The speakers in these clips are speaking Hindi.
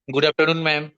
Good afternoon ma'am.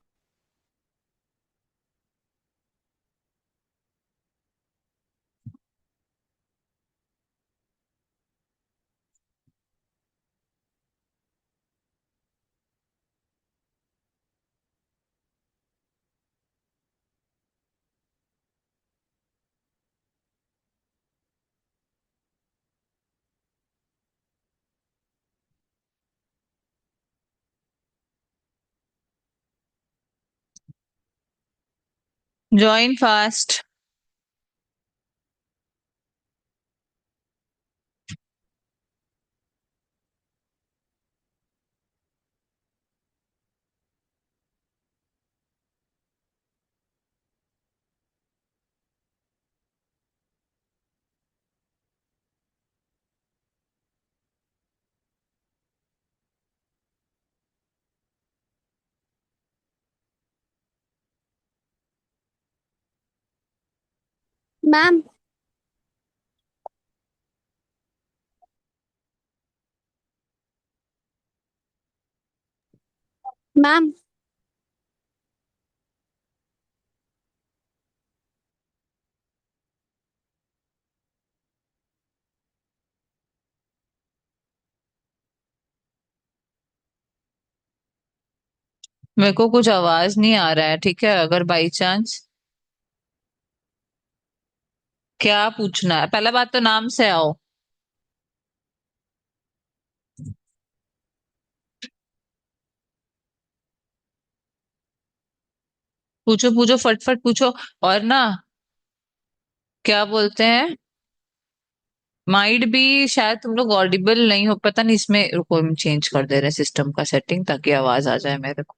Join fast. Ma'am. Ma'am. मेरे को कुछ आवाज नहीं आ रहा है, ठीक है? अगर बाई चांस क्या पूछना है, पहला बात तो नाम से आओ। पूछो पूछो, फटफट पूछो। और ना, क्या बोलते हैं, माइट भी शायद तुम लोग ऑडिबल नहीं हो, पता नहीं। इसमें रुको, हम चेंज कर दे रहे हैं सिस्टम का सेटिंग ताकि आवाज आ जाए मेरे को।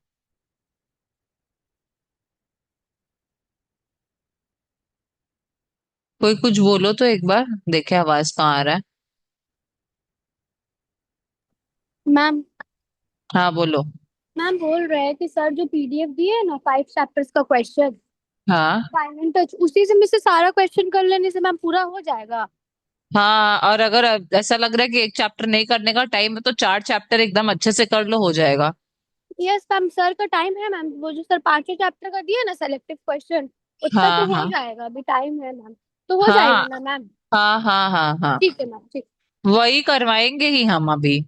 कोई कुछ बोलो तो एक बार देखे आवाज कहाँ आ रहा है। मैम। हाँ बोलो। मैम बोल रहे हैं कि सर जो पीडीएफ दिए है ना 5 चैप्टर्स का क्वेश्चन, हाँ फाइनल टच उसी से में से सारा क्वेश्चन कर लेने से मैम पूरा हो जाएगा। हाँ, और अगर ऐसा लग रहा है कि एक चैप्टर नहीं करने का टाइम है तो 4 चैप्टर एकदम अच्छे से कर लो, हो जाएगा। यस मैम, सर का टाइम है मैम, वो जो सर 5 चैप्टर का दिया ना सेलेक्टिव क्वेश्चन, उतना तो हाँ हो हाँ जाएगा, अभी टाइम है मैम। तो हो हाँ जाएगा ना मैम? हाँ हाँ हाँ हाँ। ठीक है मैम, ठीक। वही करवाएंगे ही हम अभी।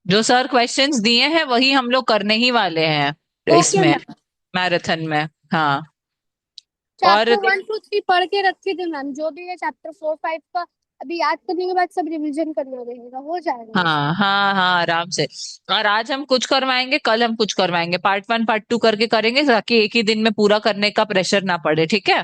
जो सर क्वेश्चंस दिए हैं वही हम लोग करने ही वाले हैं ओके इसमें, मैम। मैराथन में। हाँ। और चैप्टर 1 2 3 पढ़ के रखे थे मैम, जो भी है चैप्टर 4 5 का अभी याद करने के बाद सब रिवीजन करना रहेगा, हो जाएगा ये सब। हाँ हाँ हाँ, आराम से। और आज हम कुछ करवाएंगे, कल हम कुछ करवाएंगे, पार्ट 1 पार्ट 2 करके करेंगे ताकि एक ही दिन में पूरा करने का प्रेशर ना पड़े, ठीक है?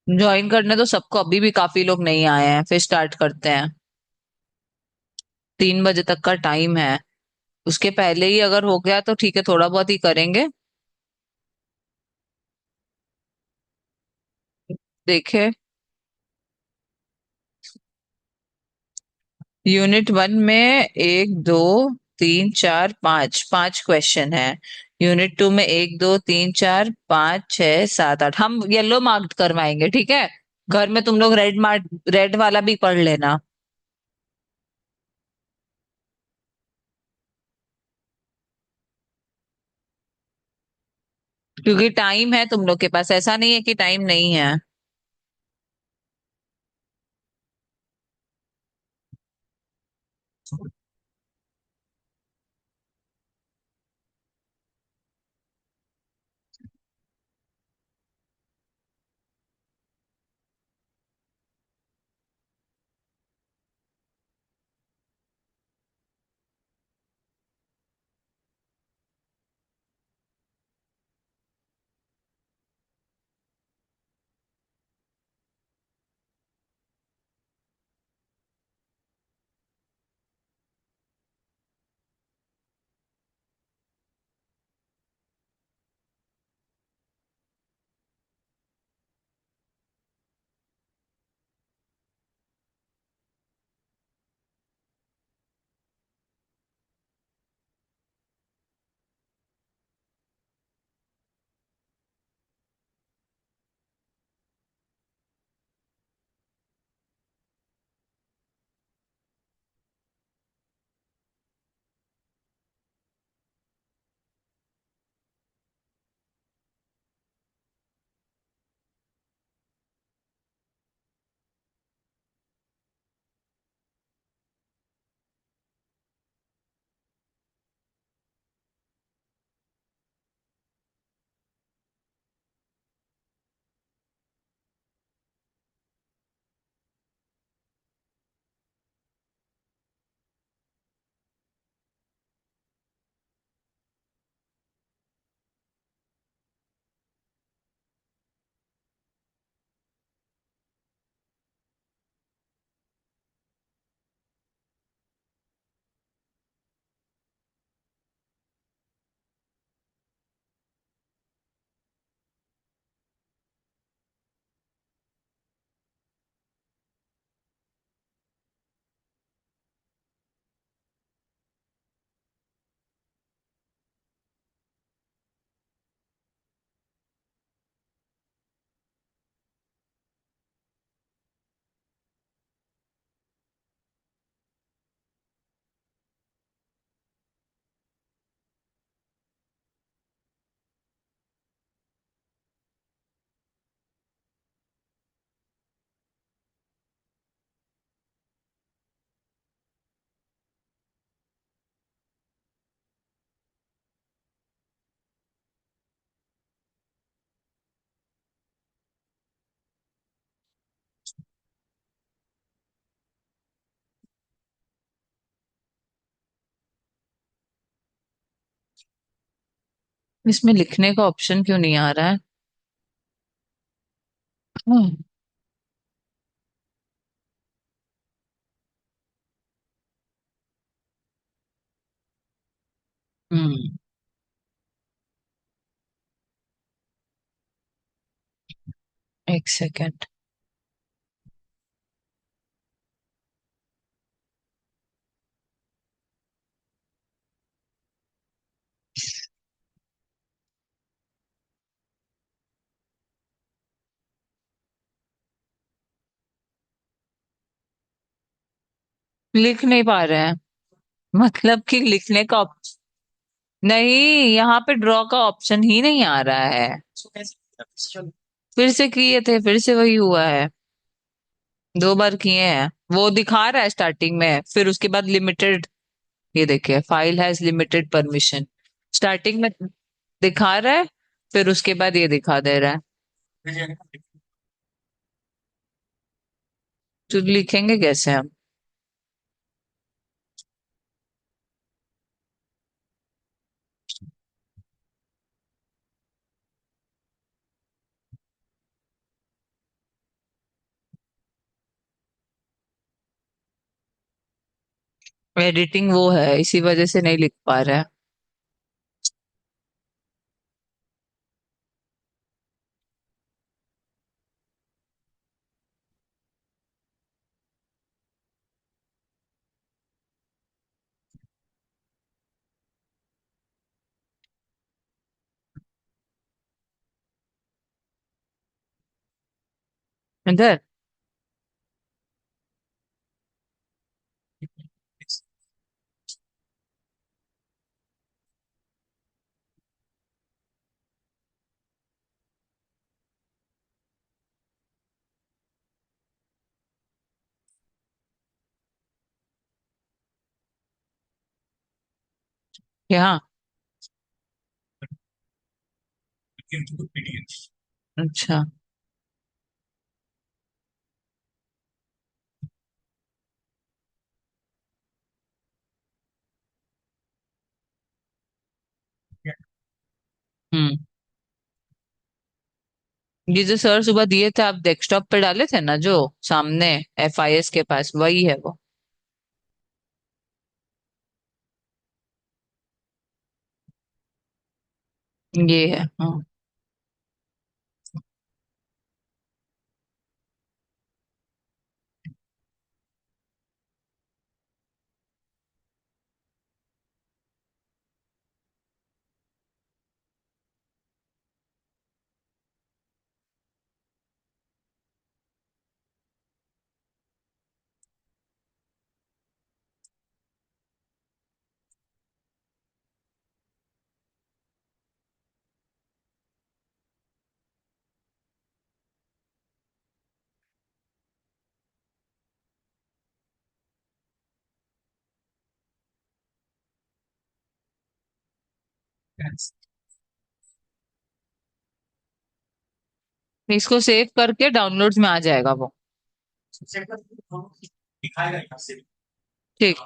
ज्वाइन करने तो सबको, अभी भी काफी लोग नहीं आए हैं, फिर स्टार्ट करते हैं। 3 बजे तक का टाइम है, उसके पहले ही अगर हो गया तो ठीक है, थोड़ा बहुत ही करेंगे। देखे, यूनिट 1 में 1 2 3 4 5 5 क्वेश्चन है। यूनिट 2 में 1 2 3 4 5 6 7 8 हम येलो मार्क्ड करवाएंगे, ठीक है? घर में तुम लोग रेड मार्क, रेड वाला भी पढ़ लेना। क्योंकि टाइम है तुम लोग के पास, ऐसा नहीं है कि टाइम नहीं है। इसमें लिखने का ऑप्शन क्यों नहीं आ रहा है? हम्म। हम्म, एक सेकेंड। लिख नहीं पा रहे हैं। मतलब कि लिखने का नहीं, यहाँ पे ड्रॉ का ऑप्शन ही नहीं आ रहा है। फिर से किए थे, फिर से वही हुआ है। 2 बार किए हैं, वो दिखा रहा है स्टार्टिंग में, फिर उसके बाद लिमिटेड। ये देखिए, file has limited permission. Starting में दिखा रहा है, फिर उसके बाद ये दिखा दे रहा है। तो लिखेंगे कैसे हम? एडिटिंग वो है, इसी वजह से नहीं लिख पा रहा है। इधर। यहाँ। अच्छा। हम्म। ये जो सर सुबह दिए थे, आप डेस्कटॉप पे डाले थे ना, जो सामने FIS के पास, वही है वो। ये है, हाँ। इसको सेव करके डाउनलोड्स में आ जाएगा वो। ठीक।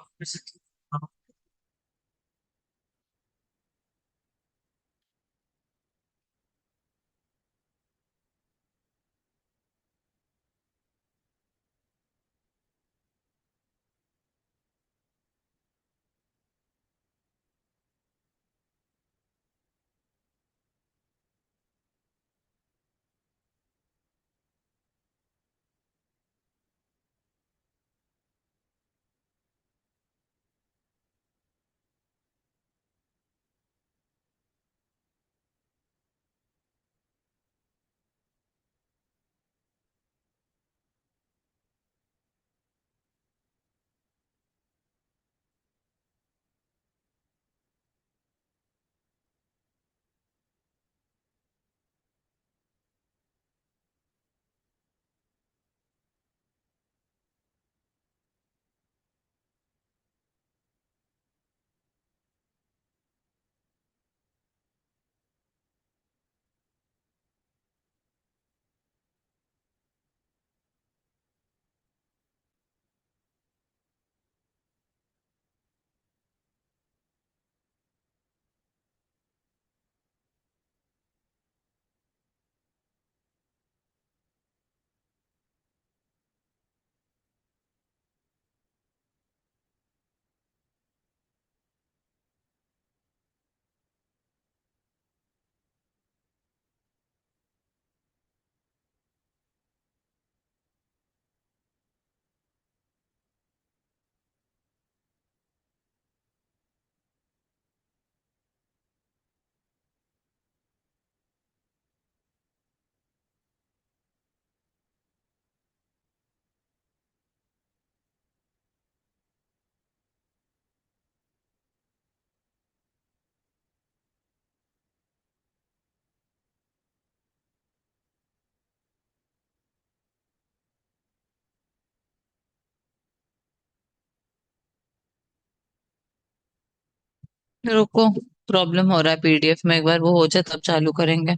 रुको, प्रॉब्लम हो रहा है पीडीएफ में, एक बार वो हो जाए तब चालू करेंगे।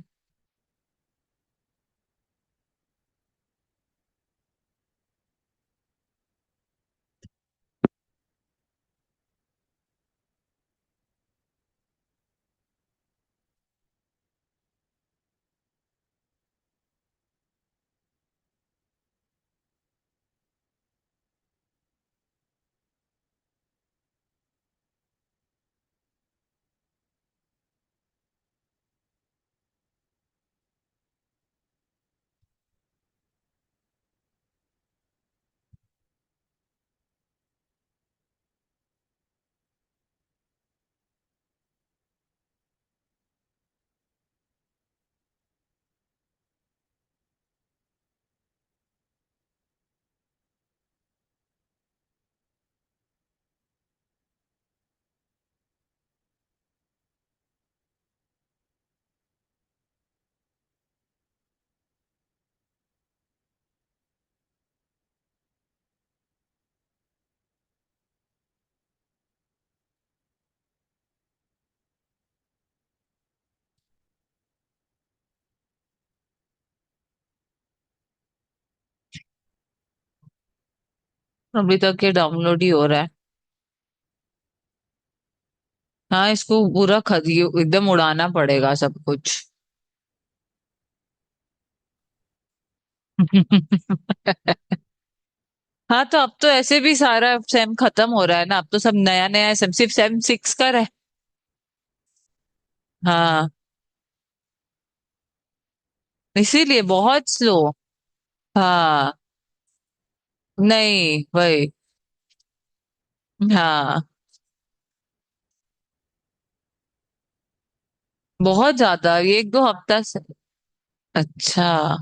अभी तक ये डाउनलोड ही हो रहा है। हाँ, इसको पूरा एकदम उड़ाना पड़ेगा सब कुछ। हाँ, तो अब तो ऐसे भी सारा सेम खत्म हो रहा है ना, अब तो सब नया नया सेम, सिर्फ सेम 6 का है। हाँ, इसीलिए बहुत स्लो। हाँ, नहीं वही। हाँ, बहुत ज्यादा, ये 1 2 हफ्ता से। अच्छा,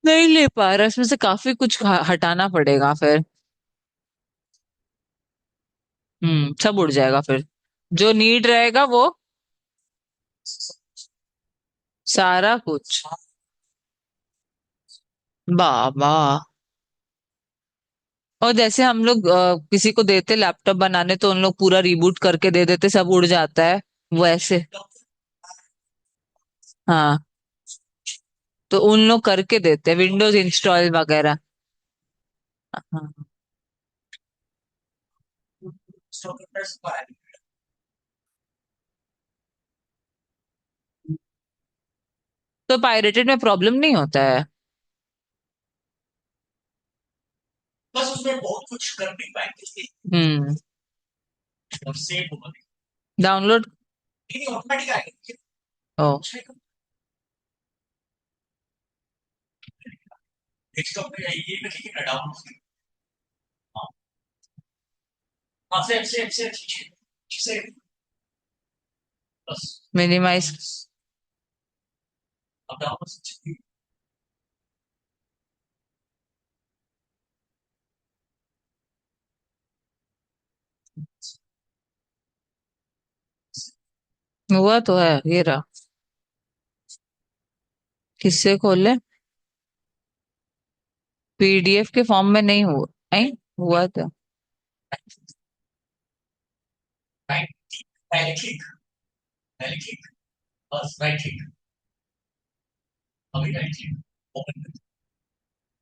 नहीं ले पा रहा, इसमें से काफी कुछ हटाना पड़ेगा फिर। सब उड़ जाएगा फिर, जो नीड रहेगा वो। सारा कुछ। बाबा। और जैसे हम लोग किसी को देते लैपटॉप बनाने, तो उन लोग पूरा रिबूट करके दे देते, सब उड़ जाता है। वैसे। हाँ, तो उन लोग करके देते विंडोज इंस्टॉल वगैरह। हाँ, तो पायरेटेड में प्रॉब्लम नहीं होता है। हम्म। डाउनलोड। ओ। मिनिमाइज। हुआ तो है, ये रहा। किससे खोले? पीडीएफ के फॉर्म में नहीं हुआ। नहीं हुआ तो।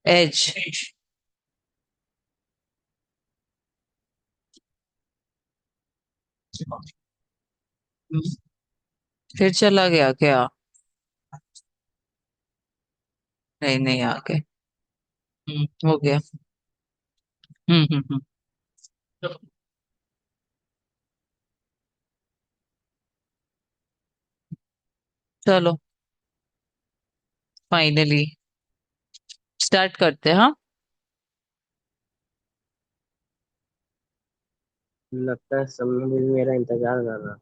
एज। फिर चला गया क्या? नहीं नहीं, आ गए। हो गया। हम्म। चलो, फाइनली स्टार्ट करते हैं, हाँ। लगता है सबने भी मेरा इंतजार कर रहा।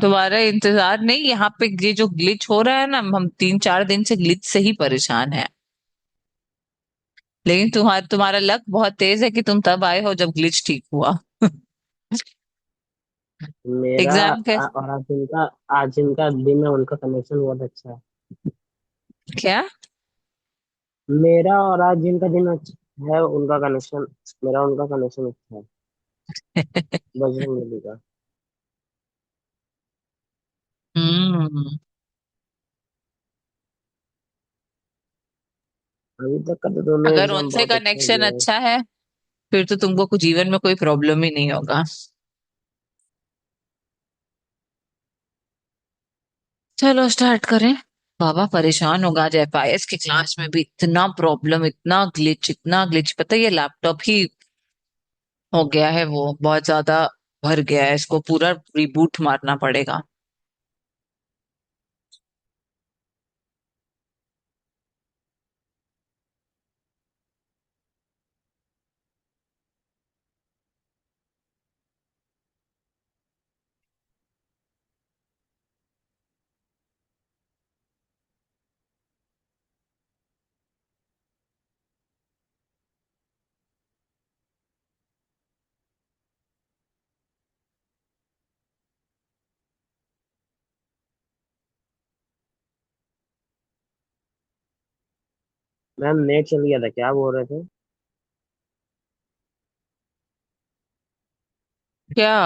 तुम्हारा इंतजार नहीं, यहाँ पे ये जो ग्लिच हो रहा है ना, हम 3 4 दिन से ग्लिच से ही परेशान है। लेकिन तुम्हारा लक बहुत तेज है कि तुम तब आए हो जब ग्लिच ठीक हुआ। मेरा एग्जाम के। और आज इनका दिन है, उनका कनेक्शन बहुत अच्छा है। क्या? मेरा और आज जिनका दिन अच्छा है, उनका कनेक्शन, मेरा उनका कनेक्शन अच्छा है। बजरंग बली का। हम्म। अभी तक का तो दोनों अगर एग्जाम उनसे बहुत अच्छा कनेक्शन गया है। अच्छा है फिर तो तुमको कुछ जीवन में कोई प्रॉब्लम ही नहीं होगा। चलो स्टार्ट करें। बाबा परेशान होगा आज एफआईएस की क्लास में भी इतना प्रॉब्लम, इतना ग्लिच, पता है ये लैपटॉप ही हो गया है, वो बहुत ज्यादा भर गया है, इसको पूरा रिबूट मारना पड़ेगा। मैम नेट चल गया था, क्या बोल रहे थे? क्या?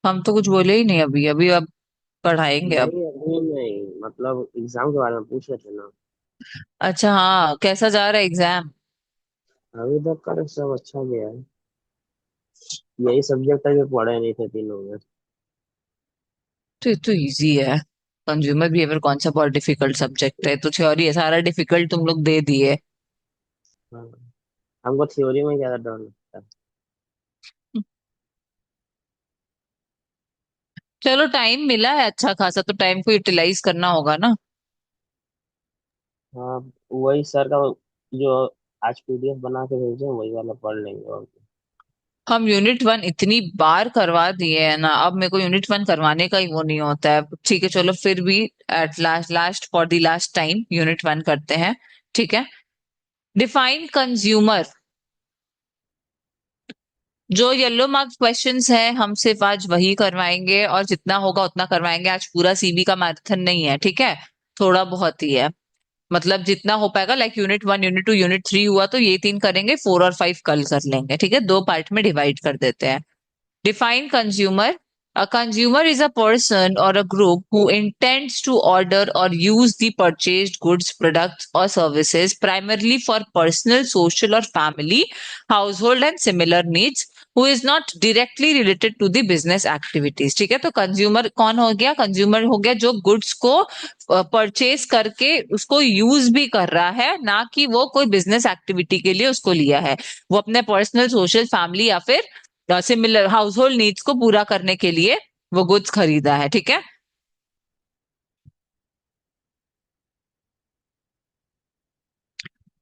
हम तो कुछ बोले ही नहीं अभी अभी, अब पढ़ाएंगे अब। नहीं अभी नहीं, मतलब एग्जाम के बारे में पूछ रहे थे ना। अच्छा हाँ, कैसा जा रहा है एग्जाम? अभी तक का तो सब अच्छा गया है। यही सब्जेक्ट है जो पढ़े नहीं थे तीनों में। तो ये तो इजी है। कंज्यूमर बिहेवियर कौन सा बहुत डिफिकल्ट सब्जेक्ट है? तो थ्योरी है, सारा डिफिकल्ट तुम लोग दे दिए। हाँ, हमको थ्योरी में ज्यादा डर लगता है। चलो टाइम मिला है अच्छा खासा, तो टाइम को यूटिलाइज करना होगा ना। हाँ, वही सर का जो आज पीडीएफ बना के भेजे हैं, वही वाला पढ़ लेंगे और क्या। हम यूनिट वन इतनी बार करवा दिए है ना, अब मेरे को यूनिट वन करवाने का ही वो नहीं होता है। ठीक है चलो फिर भी at last, last for the last time unit one करते हैं। ठीक है। Define consumer. जो येलो मार्क्स क्वेश्चंस है हम सिर्फ आज वही करवाएंगे, और जितना होगा उतना करवाएंगे। आज पूरा सीबी का मैराथन नहीं है, ठीक है, थोड़ा बहुत ही है। मतलब जितना हो पाएगा, like unit one unit two unit three हुआ तो ये तीन करेंगे, फोर और फाइव कल कर लेंगे, ठीक है, दो पार्ट में डिवाइड कर देते हैं। Define consumer. A consumer is a person or a group who intends to order or use the purchased goods, products, or services primarily for personal, social, or family, household, and similar needs, who is not directly related to the business activities. ठीक है, तो कंज्यूमर कौन हो गया? कंज्यूमर हो गया जो गुड्स को परचेज करके उसको यूज भी कर रहा है, ना कि वो कोई बिजनेस एक्टिविटी के लिए उसको लिया है। वो अपने पर्सनल, सोशल, फैमिली या फिर सिमिलर हाउस होल्ड नीड्स को पूरा करने के लिए वो गुड्स खरीदा है, ठीक है।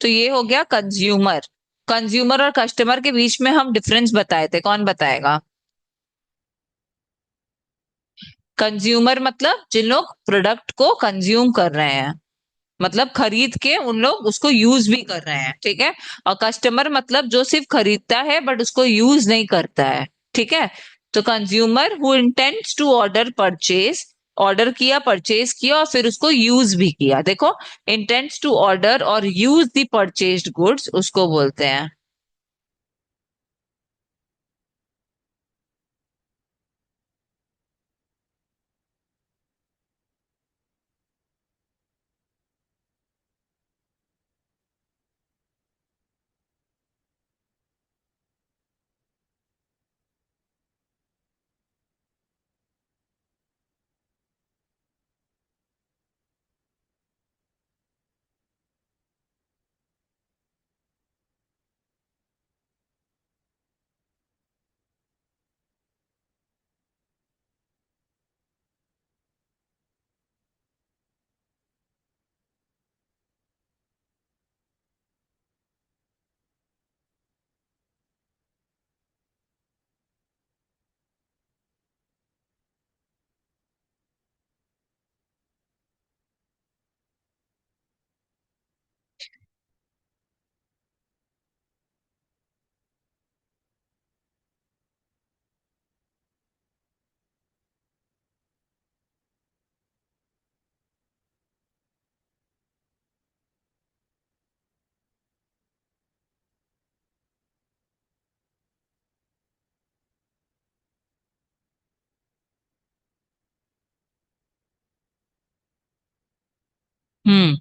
तो ये हो गया कंज्यूमर। कंज्यूमर और कस्टमर के बीच में हम डिफरेंस बताए थे, कौन बताएगा? कंज्यूमर मतलब जिन लोग प्रोडक्ट को कंज्यूम कर रहे हैं, मतलब खरीद के उन लोग उसको यूज भी कर रहे हैं, ठीक है। और कस्टमर मतलब जो सिर्फ खरीदता है बट उसको यूज नहीं करता है, ठीक है। तो consumer who intends to order, purchase, order किया, परचेज किया और फिर उसको यूज भी किया। देखो, इंटेंड्स टू ऑर्डर और यूज द परचेज्ड गुड्स उसको बोलते हैं। हम्म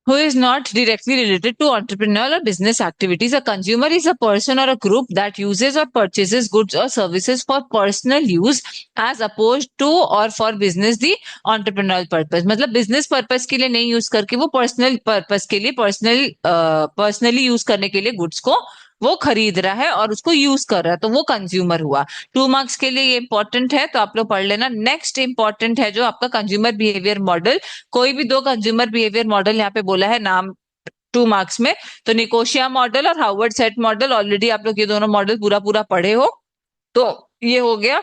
who is not directly related to entrepreneurial or business activities. A consumer is a person or a group that uses or purchases goods or services for personal use as opposed to or for business the entrepreneurial purpose. मतलब business purpose के लिए नहीं यूज करके वो personal purpose के लिए personally यूज करने के लिए goods को वो खरीद रहा है और उसको यूज कर रहा है, तो वो कंज्यूमर हुआ। 2 मार्क्स के लिए ये इंपॉर्टेंट है, तो आप लोग पढ़ लेना। नेक्स्ट इंपॉर्टेंट है जो आपका कंज्यूमर बिहेवियर मॉडल। कोई भी दो कंज्यूमर बिहेवियर मॉडल यहाँ पे बोला है नाम 2 मार्क्स में, तो निकोशिया मॉडल और हार्वर्ड सेट मॉडल। ऑलरेडी आप लोग ये दोनों मॉडल पूरा पूरा पढ़े हो, तो ये हो गया।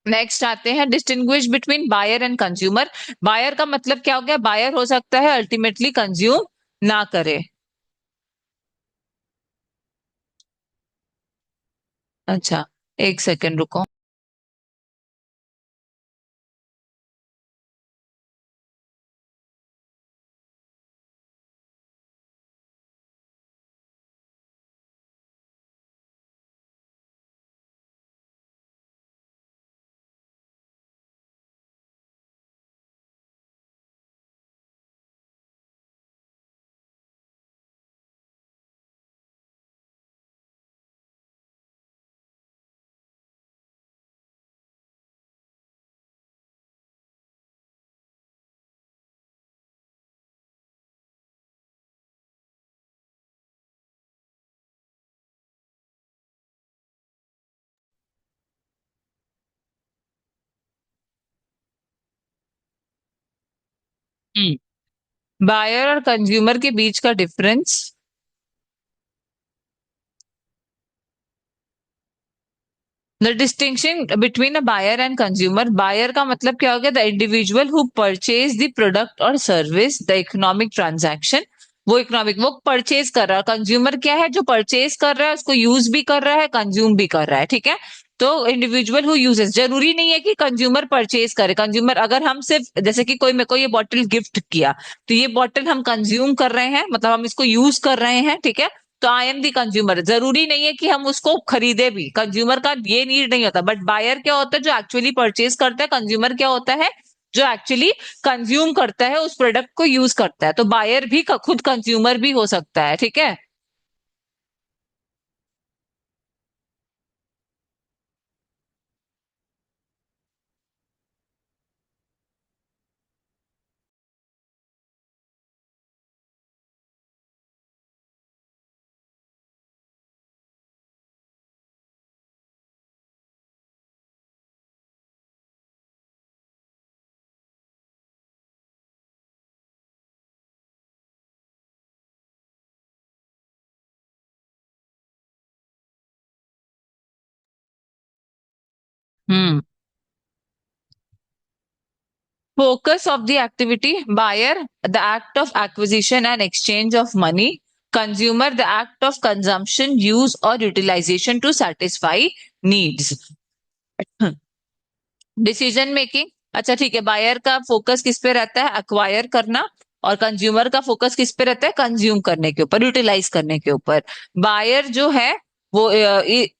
नेक्स्ट आते हैं distinguish between buyer and consumer. Buyer का मतलब क्या हो गया? बायर हो सकता है अल्टीमेटली कंज्यूम ना करे। अच्छा, एक सेकेंड रुको। बायर और कंज्यूमर के बीच का difference. The distinction between a buyer and consumer. Buyer का मतलब क्या हो गया? The individual who purchase the product और सर्विस, द इकोनॉमिक ट्रांजैक्शन। वो परचेज कर रहा है। कंज्यूमर क्या है? जो परचेज कर रहा है, उसको यूज भी कर रहा है, कंज्यूम भी कर रहा है, ठीक है। तो इंडिविजुअल हु यूजेस, जरूरी नहीं है कि कंज्यूमर परचेज करे। कंज्यूमर अगर हम सिर्फ जैसे कि कोई मेरे को ये बॉटल गिफ्ट किया, तो ये बॉटल हम कंज्यूम कर रहे हैं, मतलब हम इसको यूज कर रहे हैं, ठीक है। तो आई एम दी कंज्यूमर। जरूरी नहीं है कि हम उसको खरीदे भी, कंज्यूमर का ये नीड नहीं होता। बट बायर क्या होता है? जो एक्चुअली परचेज करता है। कंज्यूमर क्या होता है? जो एक्चुअली कंज्यूम करता है, उस प्रोडक्ट को यूज करता है। तो बायर भी खुद कंज्यूमर भी हो सकता है, ठीक है। हम्म Focus of the activity: buyer, the act of acquisition and exchange of money; consumer, the act of consumption, use or utilization to satisfy needs. Decision making. अच्छा ठीक है, बायर का फोकस किस पे रहता है? अक्वायर करना। और कंज्यूमर का फोकस किस पे रहता है? कंज्यूम करने के ऊपर, यूटिलाइज करने के ऊपर। बायर जो है वो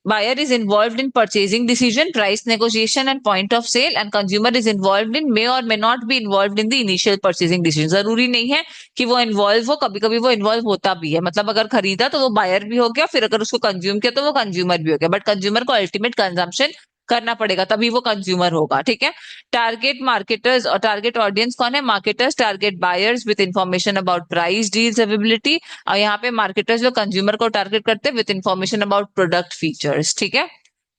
buyer is involve in purchasing decision, price negotiation and point of sale, end consumer is involve in may or may not be involve in the initial purchasing decision. जरूरी नहीं है कि वो इन्वॉल्व हो, कभी कभी वो इन्वॉल्व होता भी है। मतलब अगर खरीदा तो वो बायर भी हो गया, फिर अगर उसको कंज्यूम किया तो वो कंज्यूमर भी हो गया। बट कंज्यूमर को अल्टीमेट कंजम्पशन करना पड़ेगा, तभी वो कंज्यूमर होगा, ठीक है। टारगेट मार्केटर्स और टारगेट ऑडियंस कौन है? Marketers target buyers with information about price, deals, availability. और यहाँ पे मार्केटर्स जो कंज्यूमर को टारगेट करते हैं with information about product features, ठीक है।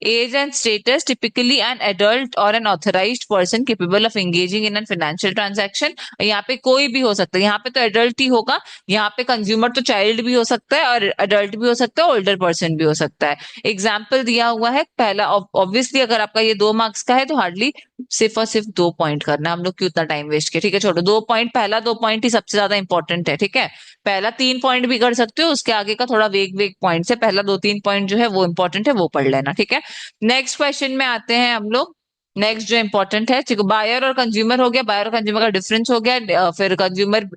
Age and status: typically an adult or an authorized person capable of engaging in an financial transaction. यहाँ पे कोई भी हो सकता है, यहाँ पे तो एडल्ट ही होगा। यहाँ पे कंज्यूमर तो चाइल्ड भी हो सकता है, और एडल्ट भी हो सकता है, ओल्डर पर्सन भी हो सकता है। एग्जाम्पल दिया हुआ है पहला। ऑब्वियसली अगर आपका ये 2 मार्क्स का है तो हार्डली सिर्फ और सिर्फ 2 पॉइंट करना। हम लोग क्यों इतना टाइम वेस्ट किया, ठीक है, छोड़ो। 2 पॉइंट, पहला 2 पॉइंट ही सबसे ज्यादा इंपॉर्टेंट है, ठीक है। पहला 3 पॉइंट भी कर सकते हो, उसके आगे का थोड़ा वेग वेग पॉइंट है। पहला 2-3 पॉइंट जो है वो इंपॉर्टेंट है, वो पढ़ लेना, ठीक है। नेक्स्ट क्वेश्चन में आते हैं हम लोग। नेक्स्ट जो इंपॉर्टेंट है, बायर और कंज्यूमर हो गया, बायर और कंज्यूमर का डिफरेंस हो गया। फिर कंज्यूमर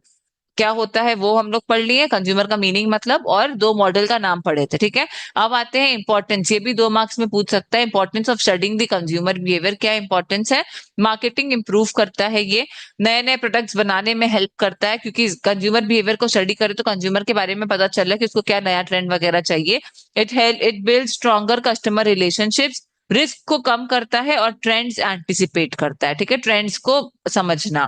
क्या होता है वो हम लोग पढ़ लिए, कंज्यूमर का मीनिंग मतलब, और दो मॉडल का नाम पढ़े थे, ठीक है। अब आते हैं इंपॉर्टेंस, ये भी 2 मार्क्स में पूछ सकता है। Importance of studying the consumer behaviour, क्या इंपॉर्टेंस है? मार्केटिंग इंप्रूव करता है ये, नए नए प्रोडक्ट्स बनाने में हेल्प करता है, क्योंकि कंज्यूमर बिहेवियर को स्टडी करे तो कंज्यूमर के बारे में पता चल रहा है कि उसको क्या नया ट्रेंड वगैरह चाहिए। It build stronger customer relationships, risk को कम करता है और ट्रेंड्स एंटिसिपेट करता है, ठीक है, ट्रेंड्स को समझना।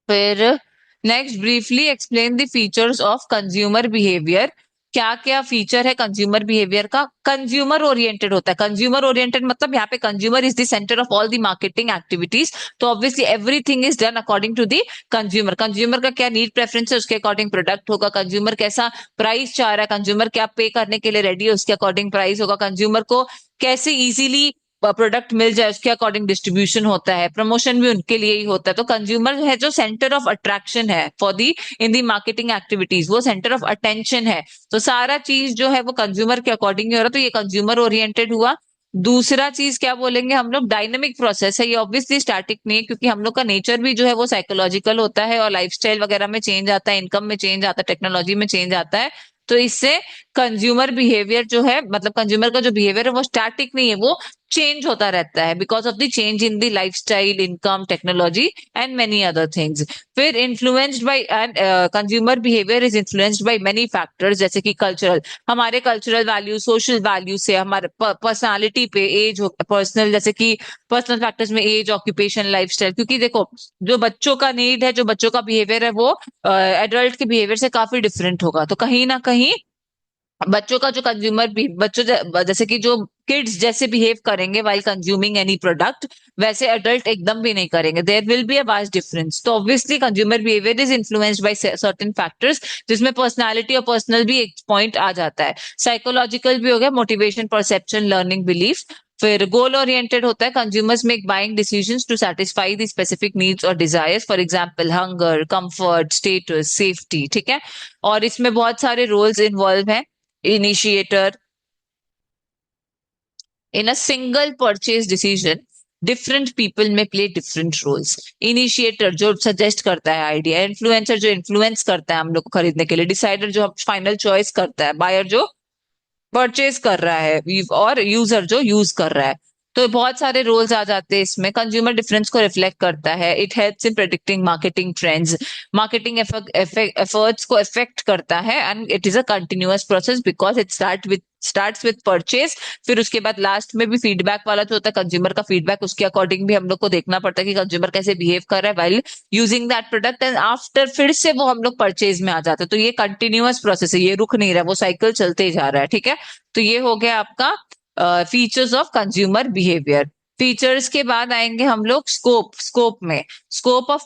फिर next, briefly explain the features of consumer behaviour, क्या क्या फीचर है कंज्यूमर बिहेवियर का? कंज्यूमर ओरिएंटेड होता है, कंज्यूमर ओरिएंटेड मतलब यहाँ पे consumer is the centre of all the marketing activities, तो obviously everything is done according to the consumer. Consumer का क्या नीड प्रेफरेंस है उसके अकॉर्डिंग प्रोडक्ट होगा, कंज्यूमर कैसा प्राइस चाह रहा है, कंज्यूमर क्या पे करने के लिए रेडी है उसके अकॉर्डिंग प्राइस होगा, कंज्यूमर को कैसे इजीली प्रोडक्ट मिल जाए उसके अकॉर्डिंग डिस्ट्रीब्यूशन होता है, प्रमोशन भी उनके लिए ही होता है। तो कंज्यूमर है जो सेंटर ऑफ अट्रैक्शन है for the in the marketing activities, वो सेंटर ऑफ अटेंशन है। तो सारा चीज जो है वो कंज्यूमर के अकॉर्डिंग ही हो रहा है, तो ये कंज्यूमर ओरिएंटेड हुआ। दूसरा चीज क्या बोलेंगे हम लोग? डायनेमिक प्रोसेस है, ये ऑब्वियसली स्टैटिक नहीं है, क्योंकि हम लोग का नेचर भी जो है वो साइकोलॉजिकल होता है, और लाइफस्टाइल वगैरह में चेंज आता है, इनकम में चेंज आता है, टेक्नोलॉजी में चेंज आता है। तो इससे कंज्यूमर बिहेवियर जो है, मतलब कंज्यूमर का जो बिहेवियर है वो स्टैटिक नहीं है, वो चेंज होता रहता है because of the change in the lifestyle, income, technology and many other things. फिर influenced by and consumer behaviour is influenced by many factors, जैसे कि कल्चरल, हमारे कल्चरल वैल्यू, सोशल वैल्यू से, हमारे पर्सनालिटी पे, एज, पर्सनल, जैसे कि पर्सनल फैक्टर्स में एज, ऑक्यूपेशन, लाइफस्टाइल, क्योंकि देखो जो बच्चों का नीड है, जो बच्चों का बिहेवियर है वो एडल्ट के बिहेवियर से काफी डिफरेंट होगा, तो कहीं ना कहीं बच्चों का जो कंज्यूमर भी, बच्चों जैसे कि जो किड्स जैसे बिहेव करेंगे वाइल कंज्यूमिंग एनी प्रोडक्ट, वैसे अडल्ट एकदम भी नहीं करेंगे, there will be a vast difference. तो obviously consumer behaviour is influenced by certain factors, जिसमें पर्सनालिटी और पर्सनल भी एक पॉइंट आ जाता है। साइकोलॉजिकल भी हो गया, मोटिवेशन, परसेप्शन, लर्निंग, बिलीफ। फिर गोल ओरिएंटेड होता है, consumers make buying decisions to satisfy the specific needs और desires, for example hunger, comfort, status, safety, ठीक है। और इसमें बहुत सारे रोल्स इन्वॉल्व हैं। Initiator, in a single purchase decision different people may play different roles. Initiator जो सजेस्ट करता है आइडिया, इन्फ्लुएंसर जो इन्फ्लुएंस करता है हम लोग को खरीदने के लिए, डिसाइडर जो फाइनल चॉइस करता है, बायर जो परचेज कर रहा है, और यूजर जो यूज कर रहा है। तो बहुत सारे रोल्स आ जाते हैं इसमें। कंज्यूमर डिफरेंस को रिफ्लेक्ट करता है, it helps in predicting marketing trends, marketing efforts को इफेक्ट करता है, and it is a continuous process because it starts with purchase. फिर उसके बाद लास्ट में भी फीडबैक वाला जो होता है कंज्यूमर का फीडबैक, उसके अकॉर्डिंग भी हम लोग को देखना पड़ता है कि कंज्यूमर कैसे बिहेव कर रहा है while using that product, and after फिर से वो हम लोग परचेज में आ जाते हैं। तो ये कंटिन्यूअस प्रोसेस है, ये रुक नहीं रहा, वो साइकिल चलते ही जा रहा है, ठीक है। तो ये हो गया आपका features of consumer behaviour. Features के बाद आएंगे हम लोग स्कोप। स्कोप में, स्कोप ऑफ,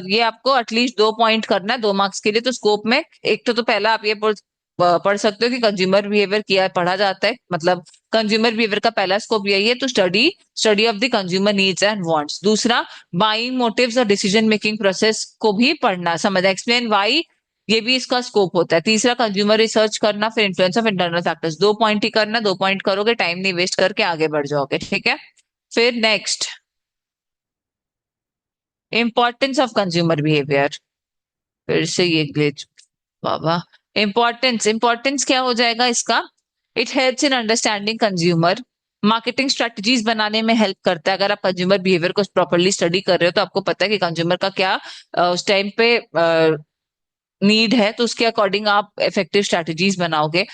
ये आपको एटलीस्ट 2 पॉइंट करना है 2 मार्क्स के लिए। तो स्कोप में एक तो पहला आप ये पढ़ सकते हो कि कंज्यूमर बिहेवियर किया पढ़ा जाता है, मतलब कंज्यूमर बिहेवियर का पहला स्कोप यही है, तो study study of the consumer needs and wants. दूसरा, बाइंग मोटिव्स और डिसीजन मेकिंग प्रोसेस को भी पढ़ना, समझना, एक्सप्लेन वाई, ये भी इसका स्कोप होता है। तीसरा, कंज्यूमर रिसर्च करना। फिर influence of internal factors, 2 point ही करना, 2 पॉइंट करोगे टाइम नहीं वेस्ट करके आगे बढ़ जाओगे, ठीक है। फिर next, importance of consumer behaviour, फिर से ये ग्लिच, बाबा। इंपॉर्टेंस क्या हो जाएगा इसका? It helps in understanding consumer, marketing strategies बनाने में हेल्प करता है। अगर आप कंज्यूमर बिहेवियर को प्रॉपरली स्टडी कर रहे हो तो आपको पता है कि कंज्यूमर का क्या उस टाइम पे नीड है, तो उसके अकॉर्डिंग आप इफेक्टिव स्ट्रेटजीज बनाओगे।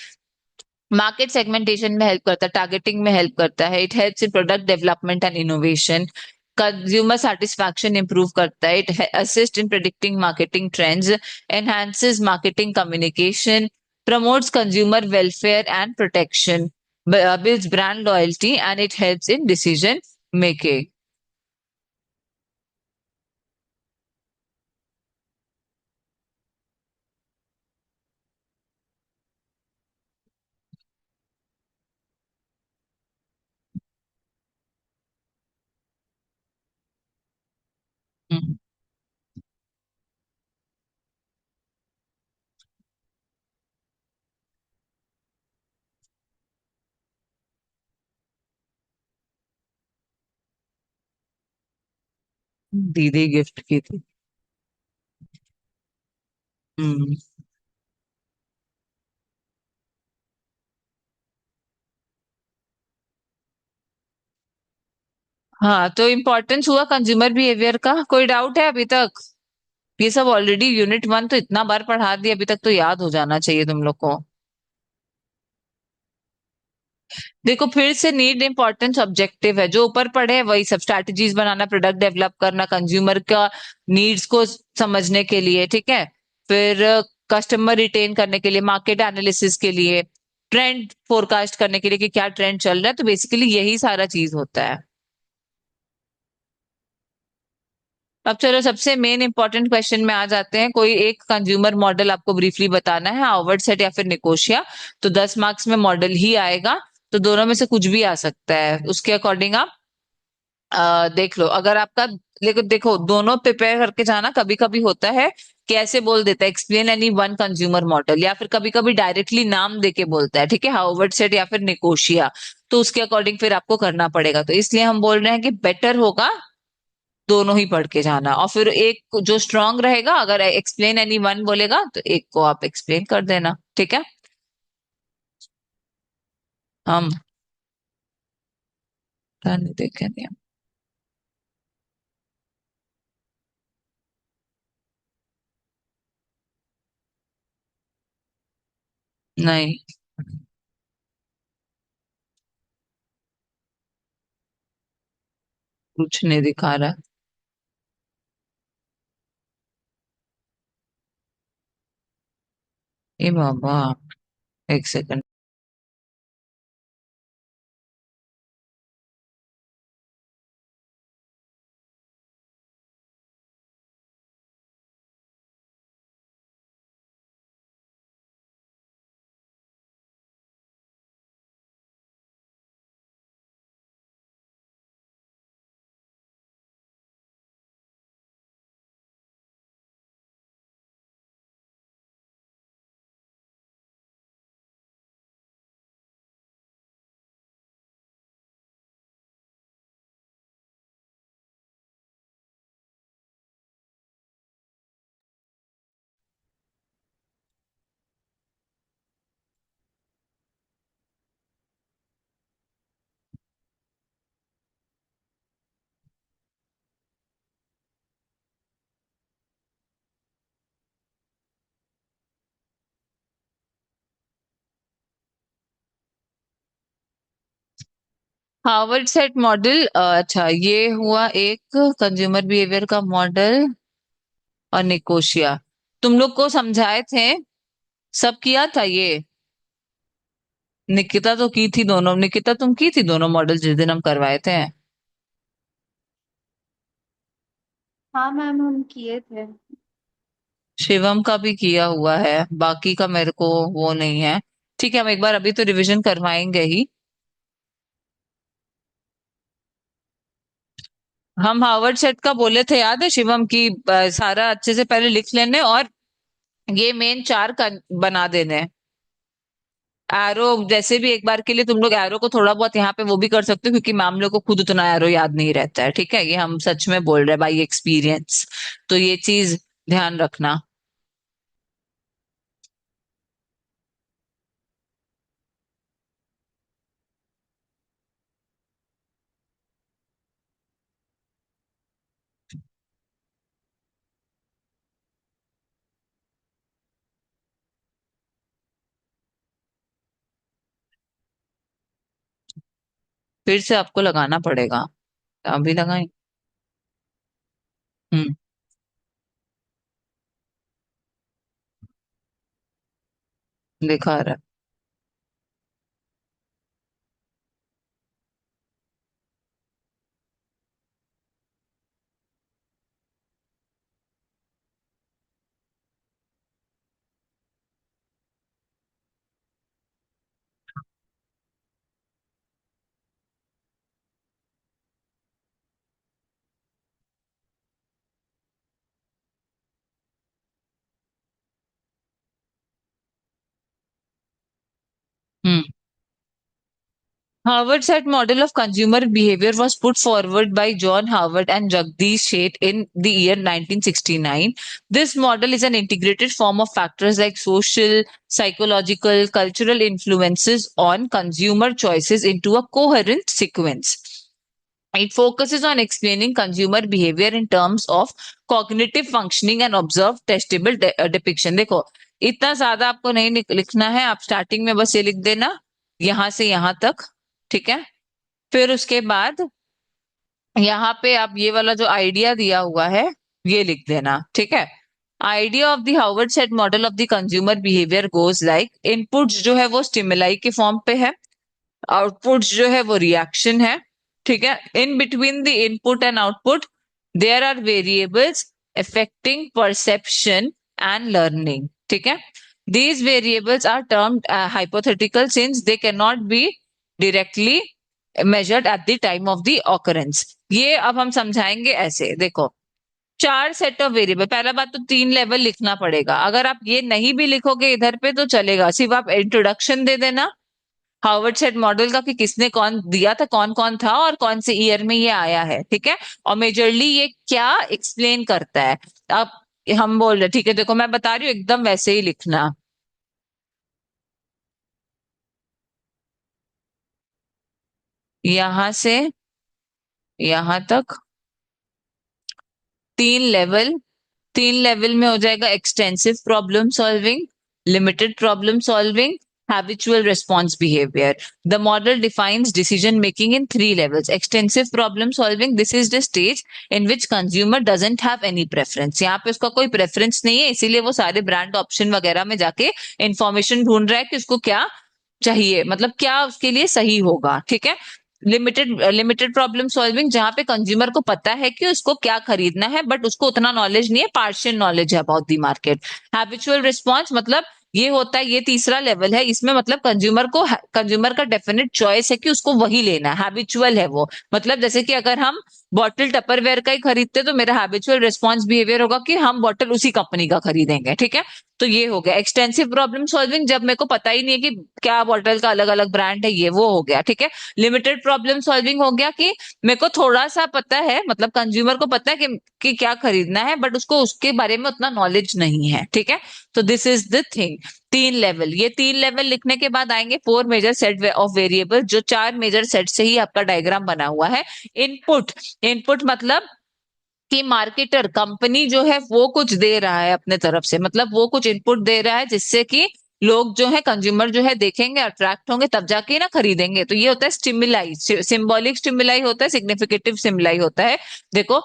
मार्केट सेगमेंटेशन में हेल्प करता है, टारगेटिंग में हेल्प करता है, it helps in product development and innovation. Consumer satisfaction improve करता है, it assist in predicting marketing trends, enhances marketing communication, promotes consumer welfare and protection, builds brand loyalty, and it helps in decision making. हम्म, दीदी गिफ्ट की थी। हम्म। हाँ, तो इम्पोर्टेंस हुआ कंज्यूमर बिहेवियर का, कोई डाउट है अभी तक? ये सब ऑलरेडी यूनिट 1 तो इतना बार पढ़ा दिया, अभी तक तो याद हो जाना चाहिए तुम लोग को। देखो फिर से, नीड इम्पोर्टेंस ऑब्जेक्टिव है, जो ऊपर पढ़े हैं वही सब, स्ट्रैटेजीज बनाना, प्रोडक्ट डेवलप करना, कंज्यूमर का नीड्स को समझने के लिए, ठीक है। फिर कस्टमर रिटेन करने के लिए, मार्केट एनालिसिस के लिए, ट्रेंड फोरकास्ट करने के लिए कि क्या ट्रेंड चल रहा है, तो बेसिकली यही सारा चीज होता है। अब चलो सबसे मेन इंपॉर्टेंट क्वेश्चन में आ जाते हैं। कोई एक कंज्यूमर मॉडल आपको ब्रीफली बताना है, हार्वर्ड सेट या फिर निकोशिया। तो 10 मार्क्स में मॉडल ही आएगा, तो दोनों में से कुछ भी आ सकता है, उसके अकॉर्डिंग आप देख लो। अगर आपका, लेकिन देखो दोनों प्रिपेयर करके जाना। कभी कभी होता है कि ऐसे बोल देता है explain any one consumer model, या फिर कभी कभी डायरेक्टली नाम देके बोलता है, ठीक है, हार्वर्ड सेट या फिर निकोशिया। तो उसके अकॉर्डिंग फिर आपको करना पड़ेगा, तो इसलिए हम बोल रहे हैं कि बेटर होगा दोनों ही पढ़ के जाना। और फिर एक जो स्ट्रांग रहेगा, अगर एक्सप्लेन एनी वन बोलेगा तो एक को आप एक्सप्लेन कर देना, ठीक है। हम नहीं देखे नहीं। नहीं, कुछ नहीं दिखा रहा। ए बाबा, एक सेकंड। हार्वर्ड सेट मॉडल, अच्छा ये हुआ एक कंज्यूमर बिहेवियर का मॉडल। और निकोशिया तुम लोग को समझाए थे, सब किया था ये। निकिता तो की थी दोनों, निकिता तुम की थी दोनों मॉडल जिस दिन हम करवाए थे। हाँ मैम, हम किए थे। शिवम का भी किया हुआ है, बाकी का मेरे को वो नहीं है। ठीक है, हम एक बार अभी तो रिवीजन करवाएंगे ही। हम हार्वर्ड सेट का बोले थे, याद है शिवम की, सारा अच्छे से पहले लिख लेने, और ये मेन चार बना देने। एरो जैसे भी एक बार के लिए तुम लोग एरो को थोड़ा बहुत यहाँ पे वो भी कर सकते हो, क्योंकि मैम लोग को खुद उतना एरो याद नहीं रहता है, ठीक है, ये हम सच में बोल रहे हैं बाई एक्सपीरियंस। तो ये चीज ध्यान रखना। फिर से आपको लगाना पड़ेगा, अभी लगाएं। हम्म। दिखा रहा है। हम्म। Harvard set model of consumer behavior was put forward by John Harvard and Jagdish Sheth in the year 1969. This model is an integrated form of factors like social, psychological, cultural influences on consumer choices into a coherent sequence. It focuses on explaining consumer behavior in terms of cognitive functioning and observed testable depiction. देखो इतना ज्यादा आपको नहीं लिखना है, आप स्टार्टिंग में बस ये लिख देना यहां से यहां तक, ठीक है। फिर उसके बाद यहाँ पे आप ये वाला जो आइडिया दिया हुआ है ये लिख देना, ठीक है। Idea of the Harvard set model of the consumer behaviour goes like, inputs जो है वो स्टिमुलाई के फॉर्म पे है, आउटपुट्स जो है वो रिएक्शन है, ठीक है। In between the input and output there are variables affecting perception and learning, ठीक है। These variables are termed hypothetical since they cannot be directly measured at the time of the occurrence. ये अब हम समझाएंगे ऐसे, देखो 4 सेट ऑफ वेरिएबल। पहला बात तो 3 लेवल लिखना पड़ेगा, अगर आप ये नहीं भी लिखोगे इधर पे तो चलेगा, सिर्फ आप इंट्रोडक्शन दे देना हार्वर्ड सेट मॉडल का कि किसने कौन दिया था, कौन कौन था और कौन से ईयर में ये आया है, ठीक है। और मेजरली ये क्या एक्सप्लेन करता है। अब हम बोल रहे, ठीक है, देखो मैं बता रही हूँ एकदम वैसे ही लिखना। यहां से यहां तक 3 लेवल में हो जाएगा extensive problem solving, limited problem solving, habitual response behavior. The model defines decision making in 3 levels. Extensive problem solving, this is the stage in which consumer doesn't have any preference. यहाँ पे उसका कोई preference नहीं है, इसीलिए वो सारे ब्रांड ऑप्शन वगैरह में जाके इंफॉर्मेशन ढूंढ रहा है कि उसको क्या चाहिए, मतलब क्या उसके लिए सही होगा, ठीक है। लिमिटेड प्रॉब्लम सॉल्विंग, जहां पे कंज्यूमर को पता है कि उसको क्या खरीदना है बट उसको उतना नॉलेज नहीं है, पार्शियल नॉलेज है about the market. Habitual response मतलब ये होता है, ये तीसरा लेवल है, इसमें मतलब कंज्यूमर का डेफिनेट चॉइस है कि उसको वही लेना है, हैबिचुअल है वो। मतलब जैसे कि अगर हम बॉटल टपरवेयर का ही खरीदते तो मेरा हैबिचुअल रिस्पॉन्स बिहेवियर होगा कि हम बॉटल उसी कंपनी का खरीदेंगे, ठीक है। तो ये हो गया एक्सटेंसिव प्रॉब्लम सॉल्विंग, जब मेरे को पता ही नहीं है कि क्या बॉटल का अलग अलग ब्रांड है, ये वो हो गया, ठीक है। लिमिटेड प्रॉब्लम सॉल्विंग हो गया कि मेरे को थोड़ा सा पता है, मतलब कंज्यूमर को पता है कि क्या खरीदना है बट उसको उसके बारे में उतना नॉलेज नहीं है, ठीक है। तो this is the thing. 3 level, ये 3 लेवल लिखने के बाद आएंगे 4 मेजर सेट ऑफ वेरिएबल, जो 4 मेजर सेट से ही आपका डायग्राम बना हुआ है। इनपुट मतलब कि मार्केटर कंपनी जो है वो कुछ दे रहा है अपने तरफ से, मतलब वो कुछ इनपुट दे रहा है जिससे कि लोग जो है कंज्यूमर जो है देखेंगे, अट्रैक्ट होंगे, तब जाके ना खरीदेंगे। तो ये होता है स्टिमुलाई, सिंबॉलिक स्टिमुलाई होता है, सिग्निफिकेटिव स्टिमुलाई होता है। देखो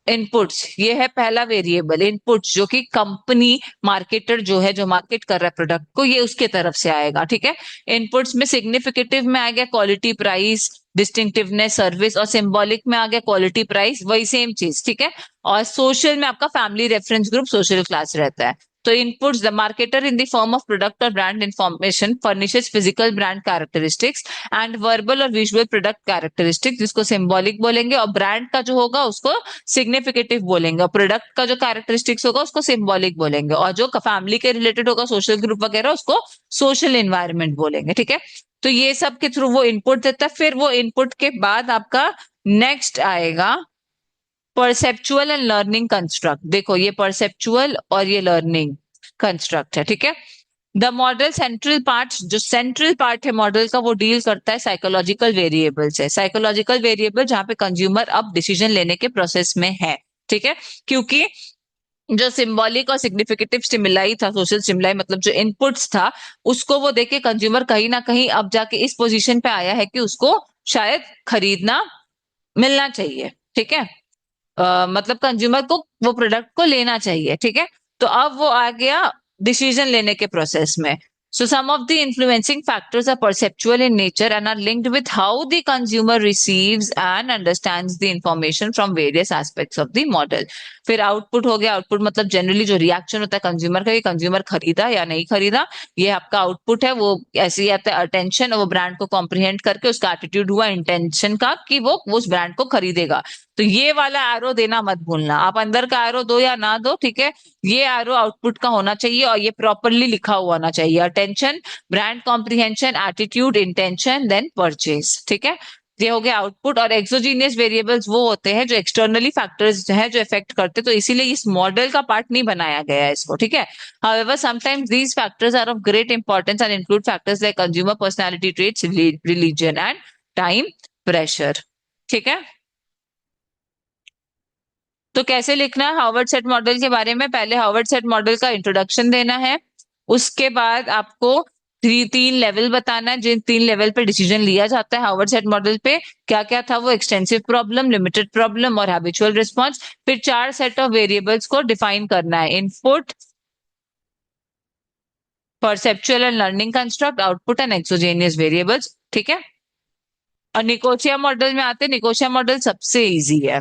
इनपुट्स ये है पहला वेरिएबल, इनपुट्स जो कि कंपनी मार्केटर जो है, जो मार्केट कर रहा है प्रोडक्ट को, ये उसके तरफ से आएगा, ठीक है। इनपुट्स में सिग्निफिकेटिव में आ गया क्वालिटी, प्राइस, डिस्टिंक्टिवनेस, सर्विस, और सिंबॉलिक में आ गया क्वालिटी, प्राइस, वही सेम चीज, ठीक है। और सोशल में आपका family, reference group, social class रहता है। तो inputs, the marketer in the form of product और brand information furnishes physical brand characteristics and verbal or visual product characteristics, जिसको सिंबॉलिक बोलेंगे, और ब्रांड का जो होगा उसको सिग्निफिकेटिव बोलेंगे, और प्रोडक्ट का जो कैरेक्टरिस्टिक्स होगा उसको सिंबॉलिक बोलेंगे, और जो फैमिली के रिलेटेड होगा, सोशल ग्रुप वगैरह, उसको सोशल एनवायरनमेंट बोलेंगे, ठीक है। तो ये सब के थ्रू वो इनपुट देता है। फिर वो इनपुट के बाद आपका नेक्स्ट आएगा परसेप्चुअल एंड लर्निंग कंस्ट्रक्ट। देखो ये परसेप्चुअल और ये लर्निंग कंस्ट्रक्ट है, ठीक है। द मॉडल सेंट्रल पार्ट, जो सेंट्रल पार्ट है मॉडल का, वो डील करता है साइकोलॉजिकल वेरिएबल से। साइकोलॉजिकल वेरिएबल जहां पे कंज्यूमर अब डिसीजन लेने के प्रोसेस में है, ठीक है। क्योंकि जो सिंबॉलिक और सिग्निफिकेटिव स्टिमुलाई था, सोशल स्टिमुलाई मतलब जो इनपुट्स था, उसको वो देख के कंज्यूमर कहीं ना कहीं अब जाके इस पोजीशन पे आया है कि उसको शायद खरीदना मिलना चाहिए, ठीक है। मतलब कंज्यूमर को वो प्रोडक्ट को लेना चाहिए, ठीक है। तो अब वो आ गया डिसीजन लेने के प्रोसेस में। So some of the influencing factors are perceptual in nature and are linked with how the consumer receives and understands the information from various aspects of the model. फिर आउटपुट हो गया। आउटपुट मतलब जनरली जो रिएक्शन होता है कंज्यूमर का, कंज्यूमर खरीदा या नहीं खरीदा, ये आपका आउटपुट है। वो ऐसे ही आता है अटेंशन, और वो ब्रांड को कॉम्प्रिहेंड करके उसका एटीट्यूड हुआ इंटेंशन का कि वो उस ब्रांड को खरीदेगा। तो ये वाला एरो देना मत भूलना। आप अंदर का एरो दो या ना दो, ठीक है, ये एरो आउटपुट का होना चाहिए और ये प्रॉपरली लिखा हुआ होना चाहिए। Attention, brand comprehension, attitude, intention, then purchase, ठीक है। ये हो गया आउटपुट। और एक्सोजीनियस वेरिएबल्स वो होते हैं जो एक्सटर्नली फैक्टर्स हैं जो इफेक्ट करते, तो इसीलिए इस मॉडल का पार्ट नहीं बनाया गया है इसको, ठीक है। However, sometimes these factors are of great importance and include factors like consumer personality traits, religion and time pressure, ठीक है। तो कैसे लिखना है हार्वर्ड सेट मॉडल के बारे में? पहले हार्वर्ड सेट मॉडल का इंट्रोडक्शन देना है, उसके बाद आपको तीन लेवल बताना है, जिन 3 लेवल पे डिसीजन लिया जाता है हार्वर्ड सेट मॉडल पे। क्या क्या था वो? एक्सटेंसिव प्रॉब्लम, लिमिटेड प्रॉब्लम और हैबिचुअल रिस्पॉन्स। फिर 4 सेट ऑफ वेरिएबल्स को डिफाइन करना है, input, perceptual and learning construct, output and exogenous variables, ठीक है। और निकोशिया मॉडल में आते, निकोशिया मॉडल सबसे इजी है,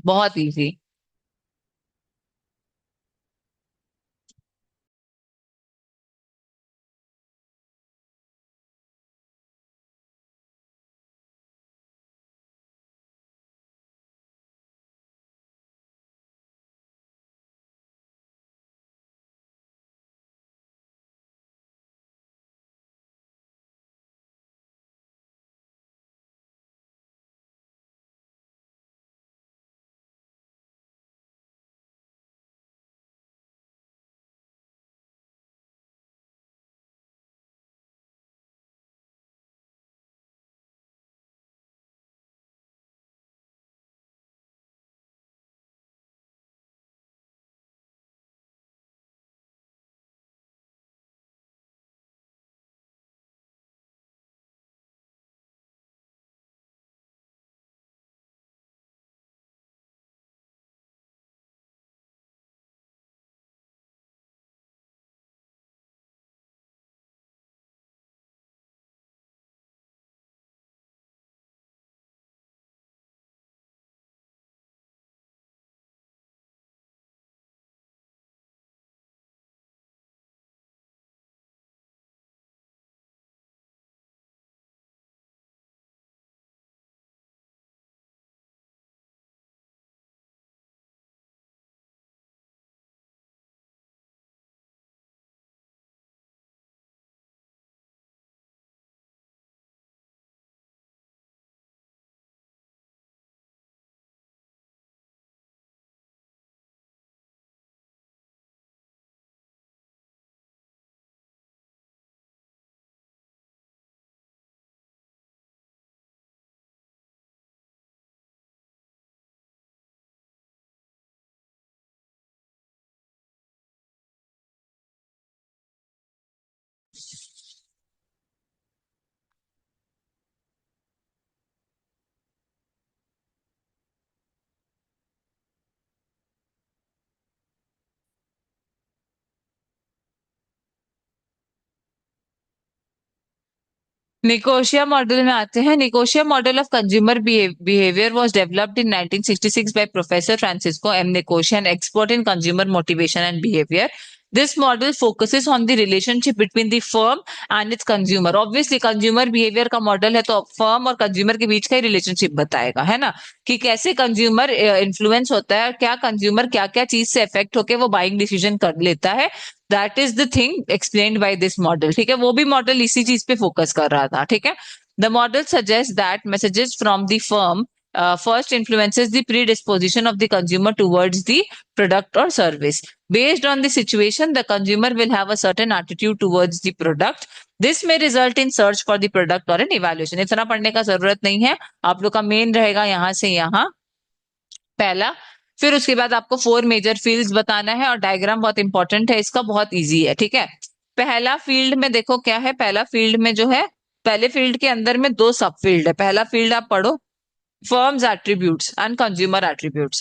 बहुत इजी। निकोशिया मॉडल में आते हैं। Nicosia model of consumer behaviour was developed in 1966 by Professor Francisco M. Nicosia, an expert in consumer motivation and behavior. This model focuses on the relationship between the firm and its consumer. Obviously, consumer behavior का मॉडल है तो फर्म और कंज्यूमर के बीच का ही रिलेशनशिप बताएगा, है ना, कि कैसे कंज्यूमर इन्फ्लुएंस होता है, क्या कंज्यूमर क्या क्या चीज से इफेक्ट होके वो बाइंग डिसीजन कर लेता है। That is the thing explained by this model, ठीक है। वो भी मॉडल इसी चीज पे फोकस कर रहा था, ठीक है। The model suggest that messages from the firm first influences the predisposition of the consumer towards the product or service. Based on the situation, the consumer will have a certain attitude towards the product. This may result in search for the product or an evaluation. इतना पढ़ने का जरूरत नहीं है, आप लोग का मेन रहेगा यहाँ से यहाँ पहला। फिर उसके बाद आपको 4 मेजर फील्ड्स बताना है और डायग्राम बहुत इंपॉर्टेंट है इसका, बहुत इजी है, ठीक है। पहला फील्ड में देखो क्या है, पहला फील्ड में जो है, पहले फील्ड के अंदर में 2 सब फील्ड है। पहला फील्ड आप पढ़ो, firms attributes and consumer attributes.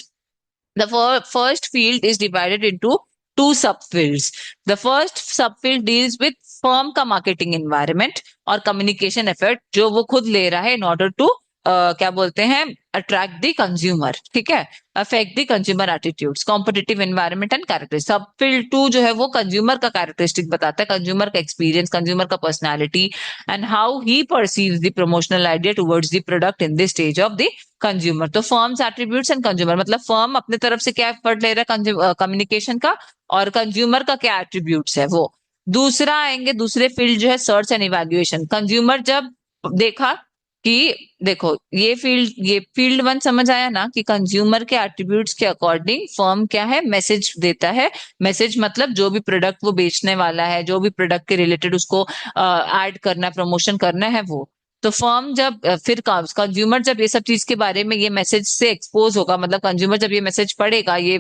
The first field is divided into 2 subfields. The first subfield deals with firm का marketing environment और communication effort जो वो खुद ले रहा है in order to क्या बोलते हैं, अट्रैक्ट द कंज्यूमर, ठीक है, affect the consumer attitudes, competitive environment and characteristic. सब फील्ड टू जो है वो कंज्यूमर का कैरेक्टरिस्टिक बताता है, कंज्यूमर का एक्सपीरियंस, कंज्यूमर का personality and how he perceives the promotional idea towards the product in the stage of the consumer. तो फर्म्स एट्रीब्यूट्स एंड कंज्यूमर, मतलब फर्म अपने तरफ से क्या एफर्ट ले रहा है कम्युनिकेशन का, और कंज्यूमर का क्या एट्रीब्यूट्स है वो। दूसरा आएंगे, दूसरे फील्ड जो है सर्च एंड इवैल्यूएशन। कंज्यूमर जब देखा कि देखो ये फील्ड वन समझ आया ना, कि कंज्यूमर के एट्रीब्यूट्स के अकॉर्डिंग फर्म क्या है, मैसेज देता है। मैसेज मतलब जो भी प्रोडक्ट वो बेचने वाला है, जो भी प्रोडक्ट के रिलेटेड उसको ऐड करना है, प्रमोशन करना है वो। तो फर्म जब फिर कंज्यूमर जब ये सब चीज के बारे में ये मैसेज से एक्सपोज होगा, मतलब कंज्यूमर जब ये मैसेज पढ़ेगा, ये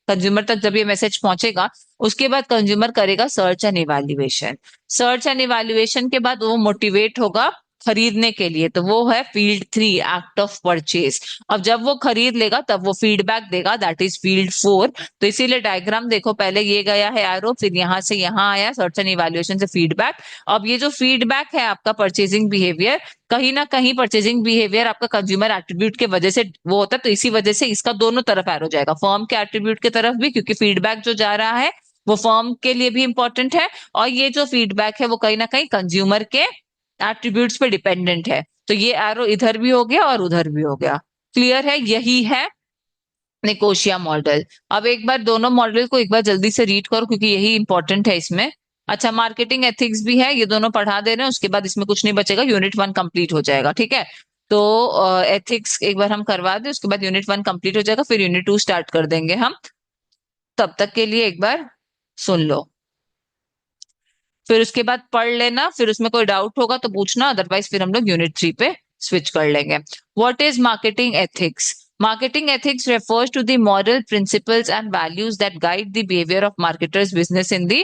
कंज्यूमर तक जब ये मैसेज पहुंचेगा, उसके बाद कंज्यूमर करेगा search and evaluation. Search and evaluation के बाद वो मोटिवेट होगा खरीदने के लिए, तो वो है field three, act of purchase. अब जब वो खरीद लेगा तब वो फीडबैक देगा, दैट इज फील्ड फोर। तो इसीलिए डायग्राम देखो, पहले ये गया है एरो, फिर यहां से यहां आया सर्च एंड इवैल्यूएशन से फीडबैक। अब ये जो फीडबैक है आपका परचेजिंग बिहेवियर, कहीं ना कहीं परचेजिंग बिहेवियर आपका कंज्यूमर एट्रीब्यूट के वजह से वो होता है, तो इसी वजह से इसका दोनों तरफ एरो जाएगा, फर्म के एट्रीब्यूट की तरफ भी, क्योंकि फीडबैक जो जा रहा है वो फर्म के लिए भी इंपॉर्टेंट है, और ये जो फीडबैक है वो कहीं ना कहीं कंज्यूमर के एट्रीब्यूट्स पे डिपेंडेंट है। तो ये एरो इधर भी हो गया और उधर भी हो गया। क्लियर है, यही है निकोशिया मॉडल। अब एक बार दोनों मॉडल को एक बार जल्दी से रीड करो, क्योंकि यही इंपॉर्टेंट है इसमें। अच्छा, मार्केटिंग एथिक्स भी है, ये दोनों पढ़ा दे रहे हैं, उसके बाद इसमें कुछ नहीं बचेगा, यूनिट वन कंप्लीट हो जाएगा, ठीक है। तो एथिक्स एक बार हम करवा दें, उसके बाद यूनिट वन कंप्लीट हो जाएगा, फिर यूनिट टू स्टार्ट कर देंगे हम। तब तक के लिए एक बार सुन लो, फिर उसके बाद पढ़ लेना, फिर उसमें कोई डाउट होगा तो पूछना, अदरवाइज फिर हम लोग यूनिट थ्री पे स्विच कर लेंगे। What is marketing ethics? Marketing ethics refers to the moral principles and values that guide the behavior of marketers business in the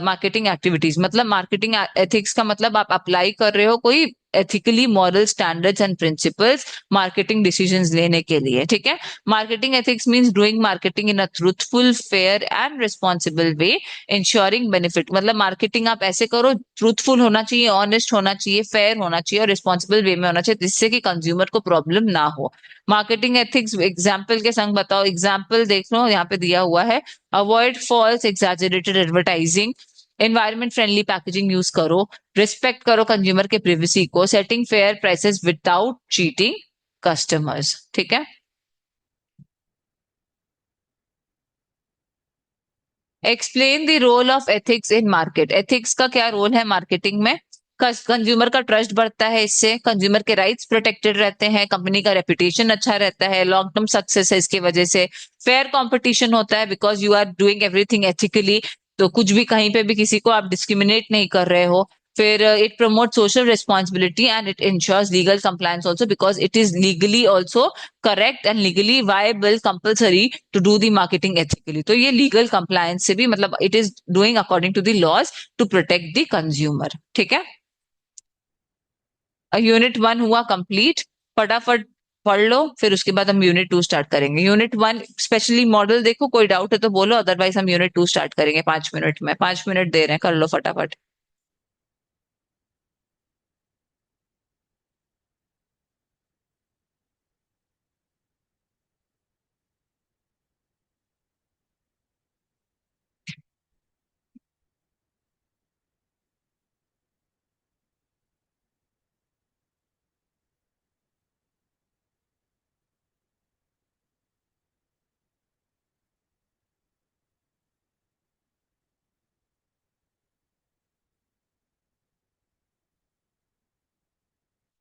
marketing activities. मतलब मार्केटिंग एथिक्स का मतलब आप अप्लाई कर रहे हो कोई ethically moral standards and principles marketing decisions लेने के लिए, ठीक है। Marketing ethics means doing marketing in a truthful, fair and responsible way, ensuring benefit. मतलब मार्केटिंग आप ऐसे करो, ट्रूथफुल होना चाहिए, ऑनेस्ट होना चाहिए, फेयर होना चाहिए और रिस्पॉन्सिबल वे में होना चाहिए, जिससे कि कंज्यूमर को प्रॉब्लम ना हो। मार्केटिंग एथिक्स एग्जाम्पल के संग बताओ। एग्जाम्पल देख लो, यहाँ पे दिया हुआ है, avoid false exaggerated advertising, environment friendly packaging use करो, रिस्पेक्ट करो कंज्यूमर के प्रिवेसी को, setting fair prices without cheating customers, ठीक है। Explain the role of ethics in market. Ethics का क्या रोल है मार्केटिंग में? कंज्यूमर का ट्रस्ट बढ़ता है, इससे कंज्यूमर के राइट्स प्रोटेक्टेड रहते हैं, कंपनी का रेपुटेशन अच्छा रहता है, लॉन्ग टर्म सक्सेस है इसकी वजह से। फेयर कंपटीशन होता है, because you are doing everything ethically, तो कुछ भी कहीं पे भी किसी को आप डिस्क्रिमिनेट नहीं कर रहे हो। फिर it promote social responsibility and it ensures legal compliance also, because it is legally also correct and legally viable compulsory to do the marketing ethically. तो ये लीगल कंप्लायंस से भी, मतलब it is doing according to the laws to protect the consumer, ठीक है। यूनिट वन हुआ कंप्लीट, फटाफट पढ़ लो, फिर उसके बाद हम यूनिट टू स्टार्ट करेंगे। यूनिट वन स्पेशली मॉडल देखो, कोई डाउट है तो बोलो, अदरवाइज हम यूनिट टू स्टार्ट करेंगे 5 मिनट में। 5 मिनट दे रहे हैं, कर लो फटाफट।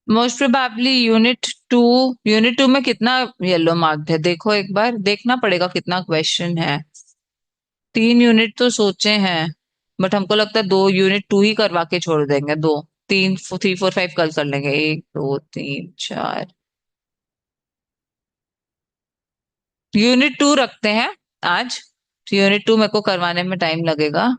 मोस्ट प्रोबेबली यूनिट टू में कितना येलो मार्क्ड है देखो, एक बार देखना पड़ेगा कितना क्वेश्चन है। 3 यूनिट तो सोचे हैं, बट हमको लगता है 2 यूनिट 2 ही करवा के छोड़ देंगे। दो, तीन, 3 4 5 कल कर लेंगे, 1 2 3 4। यूनिट 2 रखते हैं आज, यूनिट 2 मेरे को करवाने में टाइम लगेगा।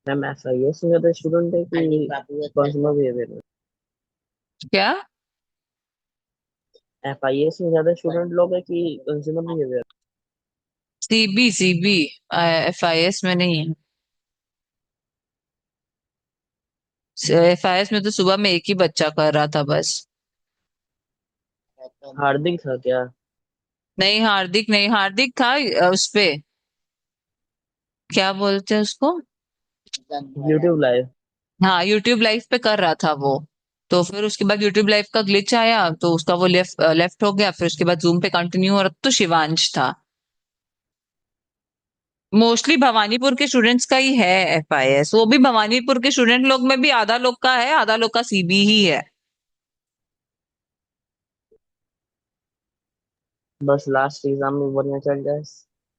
मैम FIS से ज्यादा स्टूडेंट है कि कंज्यूमर बिहेवियर में? क्या? FIS में ज्यादा स्टूडेंट लोग है कि consumer behaviour? CB CB, FIS में नहीं है। FIS में तो सुबह में एक ही बच्चा कर रहा था बस। हार्दिक था क्या? नहीं हार्दिक नहीं, हार्दिक था उस पे, क्या बोलते हैं उसको, यूट्यूब लाइव? हाँ यूट्यूब लाइव पे कर रहा था वो। तो फिर उसके बाद यूट्यूब लाइव का ग्लिच आया तो उसका वो लेफ्ट लेफ्ट हो गया, फिर उसके बाद जूम पे कंटिन्यू हो रहा तो शिवांश था। मोस्टली भवानीपुर के स्टूडेंट्स का ही है FIS, वो भी भवानीपुर के स्टूडेंट लोग में भी आधा लोग का है, आधा लोग का सीबी ही है। बस लास्ट एग्जाम में बढ़िया चल जाए,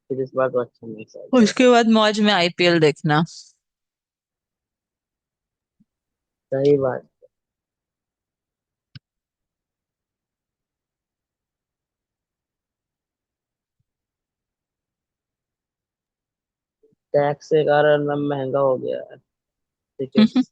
फिर इस बार तो अच्छा नहीं चल जाए। उसके बाद मौज में IPL देखना। सही बात। टैक्स के कारण मैम महंगा हो गया है टिकट्स।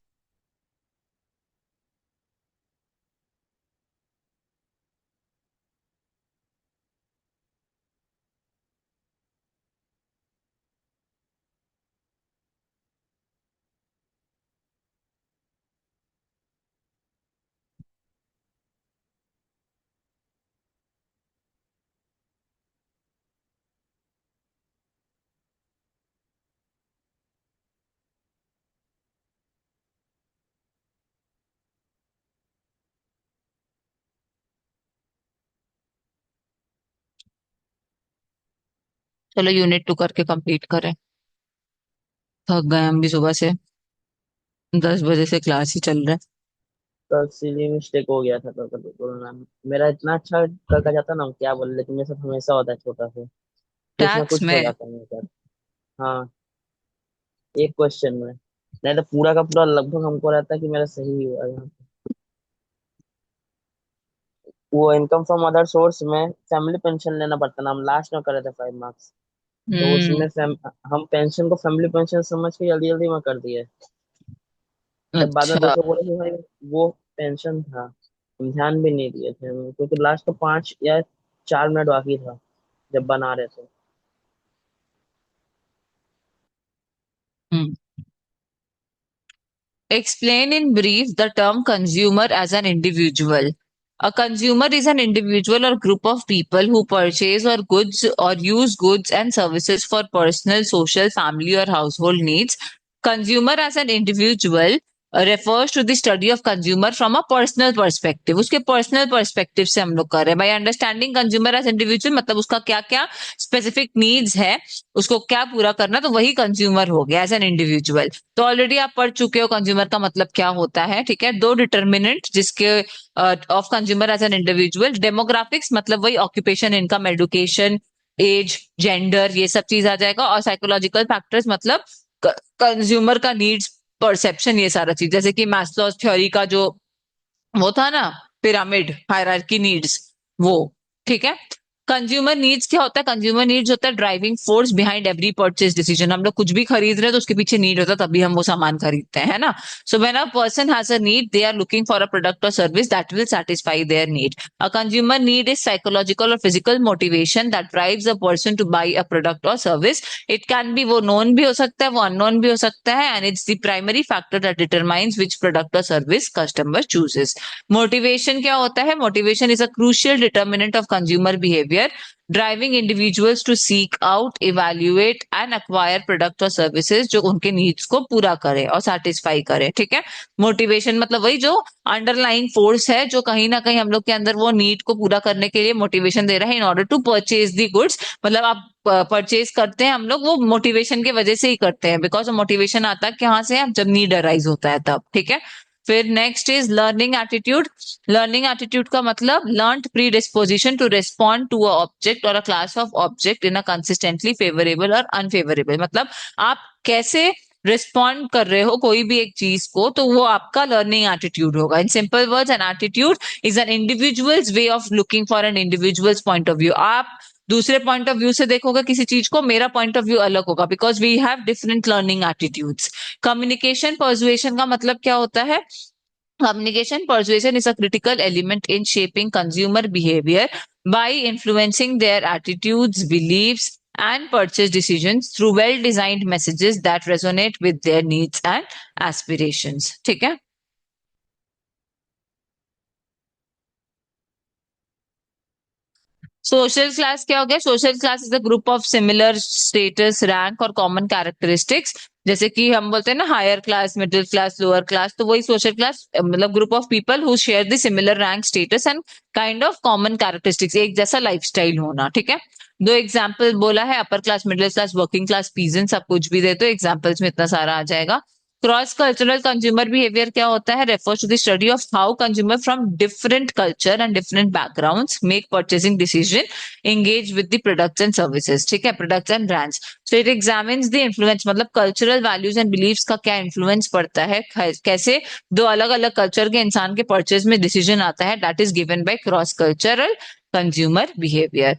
चलो यूनिट 2 करके कंप्लीट करें, थक गए हम भी सुबह से, 10 बजे से क्लास ही चल रहा है। कल सीली मिस्टेक हो गया था, कल बोलना। मेरा इतना अच्छा करके जाता ना, क्या बोल, लेकिन मेरे साथ हमेशा होता है छोटा सा, कुछ ना टैक्स कुछ हो में? जाता है मेरे साथ। हाँ, एक क्वेश्चन में। नहीं तो पूरा का पूरा लगभग हमको रहता है कि मेरा सही ही हुआ यहाँ। वो इनकम फ्रॉम अदर सोर्स में फैमिली पेंशन लेना पड़ता ना, हम लास्ट में करे थे 5 मार्क्स। तो हम्म। उसमें हम पेंशन को फैमिली पेंशन समझ के जल्दी जल्दी में कर दिए। जब बाद में अच्छा। दोस्तों बोले कि भाई वो पेंशन था, हम ध्यान भी नहीं दिए थे हम, क्योंकि लास्ट तो 5 या 4 मिनट बाकी था जब बना रहे थे। हम्म। Explain in brief the term consumer as an individual. A consumer is an individual or group of people who purchase or goods or use goods and services for personal, social, family, or household needs. Consumer as an individual refers to the study of consumer from a personal perspective. उसके personal perspective से हम लोग कर रहे हैं। By understanding consumer as individual मतलब उसका क्या क्या specific needs है, उसको क्या पूरा करना, तो वही कंज्यूमर हो गया एज एन इंडिविजुअल। तो ऑलरेडी आप पढ़ चुके हो कंज्यूमर का मतलब क्या होता है, ठीक है। 2 डिटर्मिनेंट जिसके of consumer as an individual, demographics मतलब वही occupation, income, education, age, gender, ये सब चीज आ जाएगा। और साइकोलॉजिकल फैक्टर्स मतलब कंज्यूमर का नीड्स, परसेप्शन, ये सारा चीज, जैसे कि मैस्लोज थ्योरी का जो वो था ना, पिरामिड हायरार्की नीड्स, वो, ठीक है। कंज्यूमर नीड्स क्या होता है? कंज्यूमर नीड्स होता है driving force behind every purchase decision. हम लोग कुछ भी खरीद रहे हैं तो उसके पीछे नीड होता है, तभी हम वो सामान खरीदते हैं, है ना। So when a person has a need, they are looking for a product और service that will satisfy their need. A consumer need is psychological or physical motivation that drives a person to buy a product और सर्विस। इट कैन बी, वो नोन भी हो सकता है, वो अननोन भी हो सकता है, and it's the primary factor that determines which product और सर्विस कस्टमर चूजेस। मोटिवेशन क्या होता है? Motivation is a crucial determinant of consumer behaviour, driving individuals to seek out, evaluate and acquire product और सर्विसेज जो उनके नीड्स को पूरा करे और सेटिस्फाई करे, ठीक है। मोटिवेशन मतलब वही जो अंडरलाइंग फोर्स है, जो कहीं ना कहीं हम लोग के अंदर वो नीड को पूरा करने के लिए मोटिवेशन दे रहा है in order to purchase the goods. मतलब आप परचेज करते हैं हम लोग, वो मोटिवेशन की वजह से ही करते हैं, बिकॉज मोटिवेशन आता है कहाँ से? जब नीड अराइज होता है तब, ठीक है। फिर next is learning attitude. Learning attitude का मतलब learned predisposition to respond to a object or a class of object in a consistently favourable or unfavourable. मतलब आप कैसे रिस्पॉन्ड कर रहे हो कोई भी एक चीज को, तो वो आपका लर्निंग एटीट्यूड होगा। In simple words, an attitude is an individual's way of looking for an individual's point of view. आप दूसरे पॉइंट ऑफ व्यू से देखोगे किसी चीज को, मेरा पॉइंट ऑफ व्यू अलग होगा, because we have different learning attitudes. Communication persuasion का मतलब क्या होता है? Communication persuasion is a critical element in shaping consumer behavior by influencing their attitudes, beliefs, and purchase decisions through well-designed messages that resonate with their needs and aspirations. ठीक है? सोशल क्लास क्या हो गया? Social class is a group of similar status, rank और कॉमन कैरेक्टरिस्टिक्स। जैसे कि हम बोलते हैं ना higher class, middle class, lower class, तो वही सोशल क्लास मतलब group of people who share the similar rank, status and kind of common characteristics, एक जैसा लाइफस्टाइल होना। ठीक है? दो एग्जाम्पल बोला है, upper class, middle class, working class, peasants, आप कुछ भी दे तो एग्जाम्पल्स में इतना सारा आ जाएगा। क्रॉस कल्चरल कंज्यूमर बिहेवियर क्या होता है? Refers to the study of how consumer from different culture and different backgrounds make purchasing decision, engage with the products and services। ठीक है? products and brands। so it examines the influence, मतलब cultural values and beliefs का क्या influence पड़ता है, कैसे दो अलग अलग कल्चर के इंसान के परचेज में डिसीजन आता है, that is given by cross cultural consumer behavior।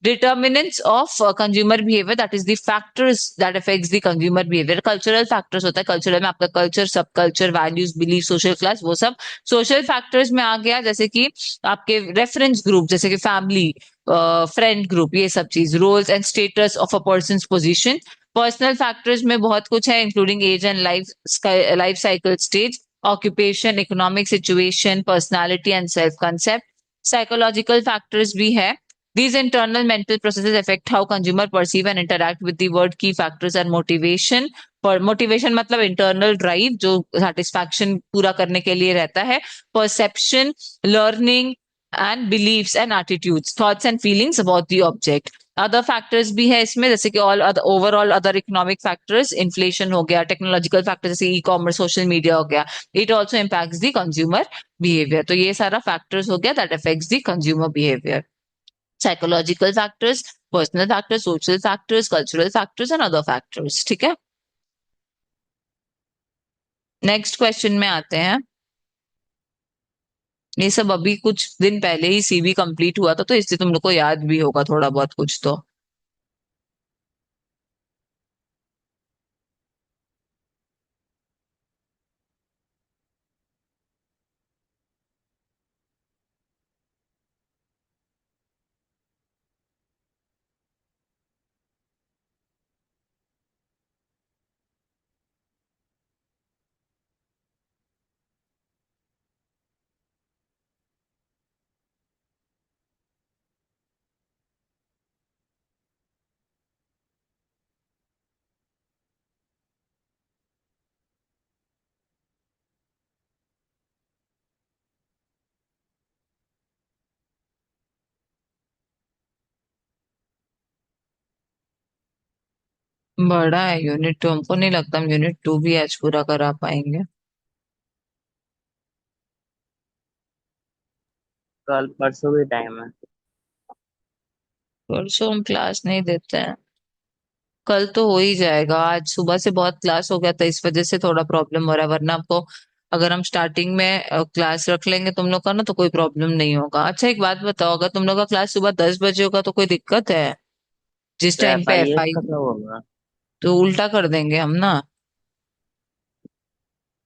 determinants of consumer behavior, that is the factors that affects the consumer behavior। cultural factors होता है, cultural में आपका culture, सब culture, values, belief, social class, वो सब social factors में आ गया। जैसे कि आपके reference group, जैसे कि family, फ्रेंड ग्रुप, ये सब चीज। Roles and status of a person position. Personal factors में बहुत कुछ है, including age and life cycle stage, occupation, economic situation, personality and self concept. Psychological factors भी है। These internal mental processes affect how consumer perceive and interact with the world। Key factors are motivation। पर मोटिवेशन मतलब इंटरनल ड्राइव, जो सेटिस्फैक्शन पूरा करने के लिए रहता है। Perception, learning and beliefs and attitudes, thoughts and feelings about the object. Other factors भी है इसमें, जैसे कि all other overall other economic factors, inflation हो गया, टेक्नोलॉजिकल फैक्टर्स जैसे ई कॉमर्स, सोशल मीडिया हो गया। It also impacts the consumer behaviour. तो ये सारा फैक्टर्स हो गया that affects the consumer behaviour. Psychological factors, personal factors, social factors, cultural factors and other factors. ठीक है? नेक्स्ट क्वेश्चन में आते हैं। ये सब अभी कुछ दिन पहले ही सीवी कंप्लीट हुआ था, तो इससे तुम लोग को याद भी होगा थोड़ा बहुत कुछ तो। बड़ा है यूनिट 2, हमको नहीं लगता हम यूनिट 2 भी आज पूरा करा पाएंगे। कल परसों भी टाइम है। परसों हम क्लास नहीं देते हैं। कल तो हो ही जाएगा, आज सुबह से बहुत क्लास हो गया था, इस वजह से थोड़ा प्रॉब्लम हो रहा है, वरना आपको अगर हम स्टार्टिंग में क्लास रख लेंगे तुम लोग का ना, तो कोई प्रॉब्लम नहीं होगा। अच्छा एक बात बताओ, अगर तुम लोग का क्लास सुबह 10 बजे होगा तो कोई दिक्कत है? जिस तो टाइम एफ पे आई एफ एस आई, का क्या होगा? तो उल्टा कर देंगे हम ना,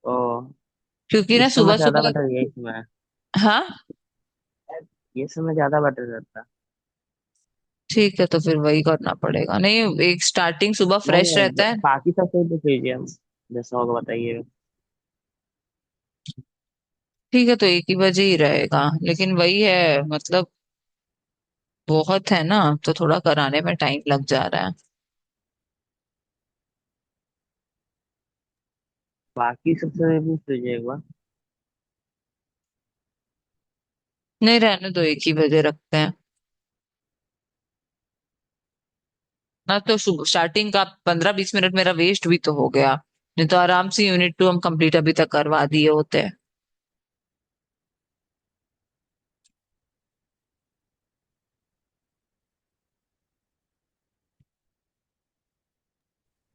ओ, क्योंकि ना इस समय सुबह ज्यादा सुबह। बेटर यही समय। हाँ, ये समय ज्यादा बेटर रहता है। ठीक है, तो फिर वही करना पड़ेगा। नहीं, एक स्टार्टिंग सुबह नहीं फ्रेश नहीं, रहता है। बाकी सब कोई पूछ लीजिए हम, जैसा होगा बताइए। ठीक है, तो 1 ही बजे ही रहेगा, लेकिन वही है मतलब बहुत है ना, तो थोड़ा कराने में टाइम लग जा रहा है। बाकी सबसे पूछ लीजिए एक बार। नहीं, रहने दो, 1 ही बजे रखते हैं ना, तो स्टार्टिंग का 15-20 मिनट मेरा वेस्ट भी तो हो गया, नहीं तो आराम से यूनिट 2 हम कंप्लीट अभी तक करवा दिए होते।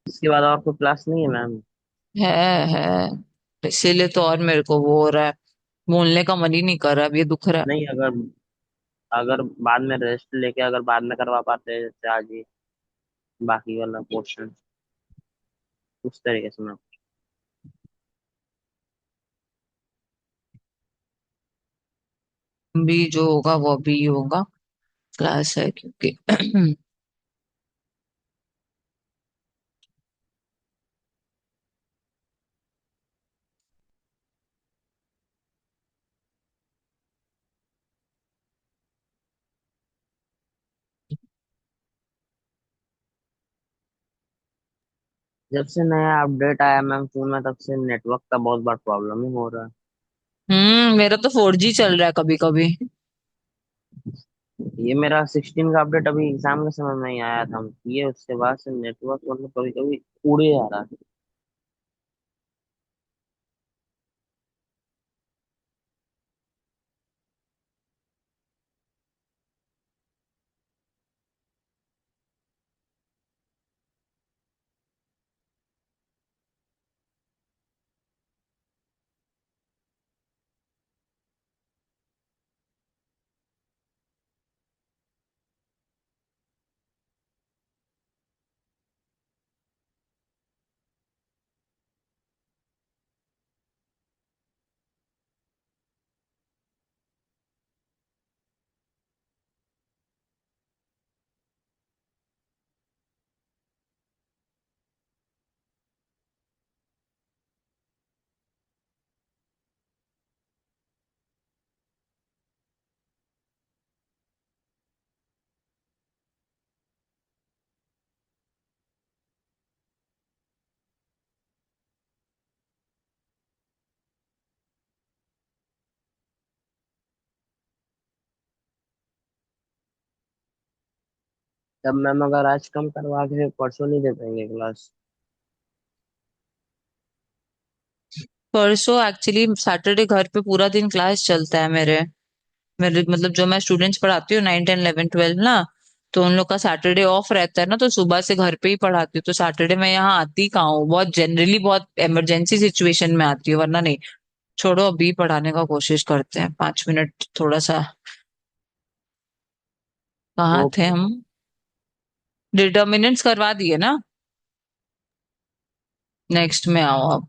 इसके बाद और कोई क्लास नहीं है मैम? है है, इसीलिए तो और मेरे को वो हो रहा है, बोलने का मन ही नहीं कर रहा, अब ये दुख रहा है। नहीं, अगर अगर बाद में रेस्ट लेके अगर बाद में करवा पाते हैं जैसे आज ही बाकी वाला पोर्शन, उस तरीके से मैं। भी जो होगा वो भी होगा, क्लास है क्योंकि जब से नया अपडेट आया मैम फोन में, तब से नेटवर्क का बहुत बड़ा प्रॉब्लम ही हो रहा है। मेरा तो 4G चल रहा है कभी कभी। ये मेरा 16 का अपडेट अभी एग्जाम के समय में ही आया था, ये उसके बाद से नेटवर्क मतलब कभी कभी उड़े जा रहा है। तब मैम अगर आज कम करवा के फिर परसों नहीं दे पाएंगे क्लास? परसों एक्चुअली सैटरडे घर पे पूरा दिन क्लास चलता है मेरे मेरे मतलब जो मैं स्टूडेंट्स पढ़ाती हूँ 9, 10, 11, 12 ना, तो उन लोग का सैटरडे ऑफ रहता है ना, तो सुबह से घर पे ही पढ़ाती हूँ, तो सैटरडे मैं यहाँ आती कहाँ हूँ, बहुत जनरली बहुत इमरजेंसी सिचुएशन में आती हूँ, वरना नहीं। छोड़ो, अभी पढ़ाने का कोशिश करते हैं, 5 मिनट थोड़ा सा। कहाँ थे ओके। हम? डिटर्मिनेंट्स करवा दिए ना? नेक्स्ट में आओ अब।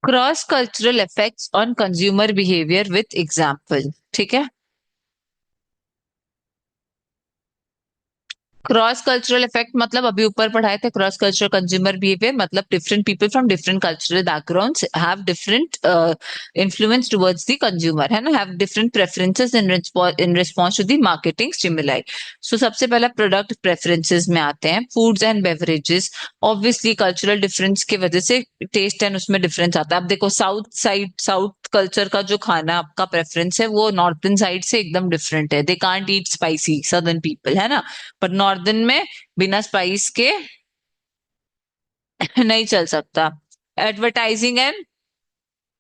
Cross cultural effects on consumer behaviour with example, ठीक है। क्रॉस कल्चरल इफेक्ट मतलब अभी ऊपर पढ़ाए थे, क्रॉस कल्चरल कंज्यूमर बिहेवियर मतलब different people from different cultural backgrounds have different influence towards the consumer, है ना, have different preferences in response to the marketing stimuli. So सबसे पहला प्रोडक्ट प्रेफरेंसेस में आते हैं, foods and beverages. Obviously cultural difference की वजह से टेस्ट एंड उसमें डिफरेंस आता है। अब देखो साउथ साइड, साउथ कल्चर का जो खाना आपका प्रेफरेंस है वो नॉर्थन साइड से एकदम डिफरेंट है। They can't eat spicy, southern people, है ना, पर नॉर्दर्न में बिना स्पाइस के नहीं चल सकता। Advertising and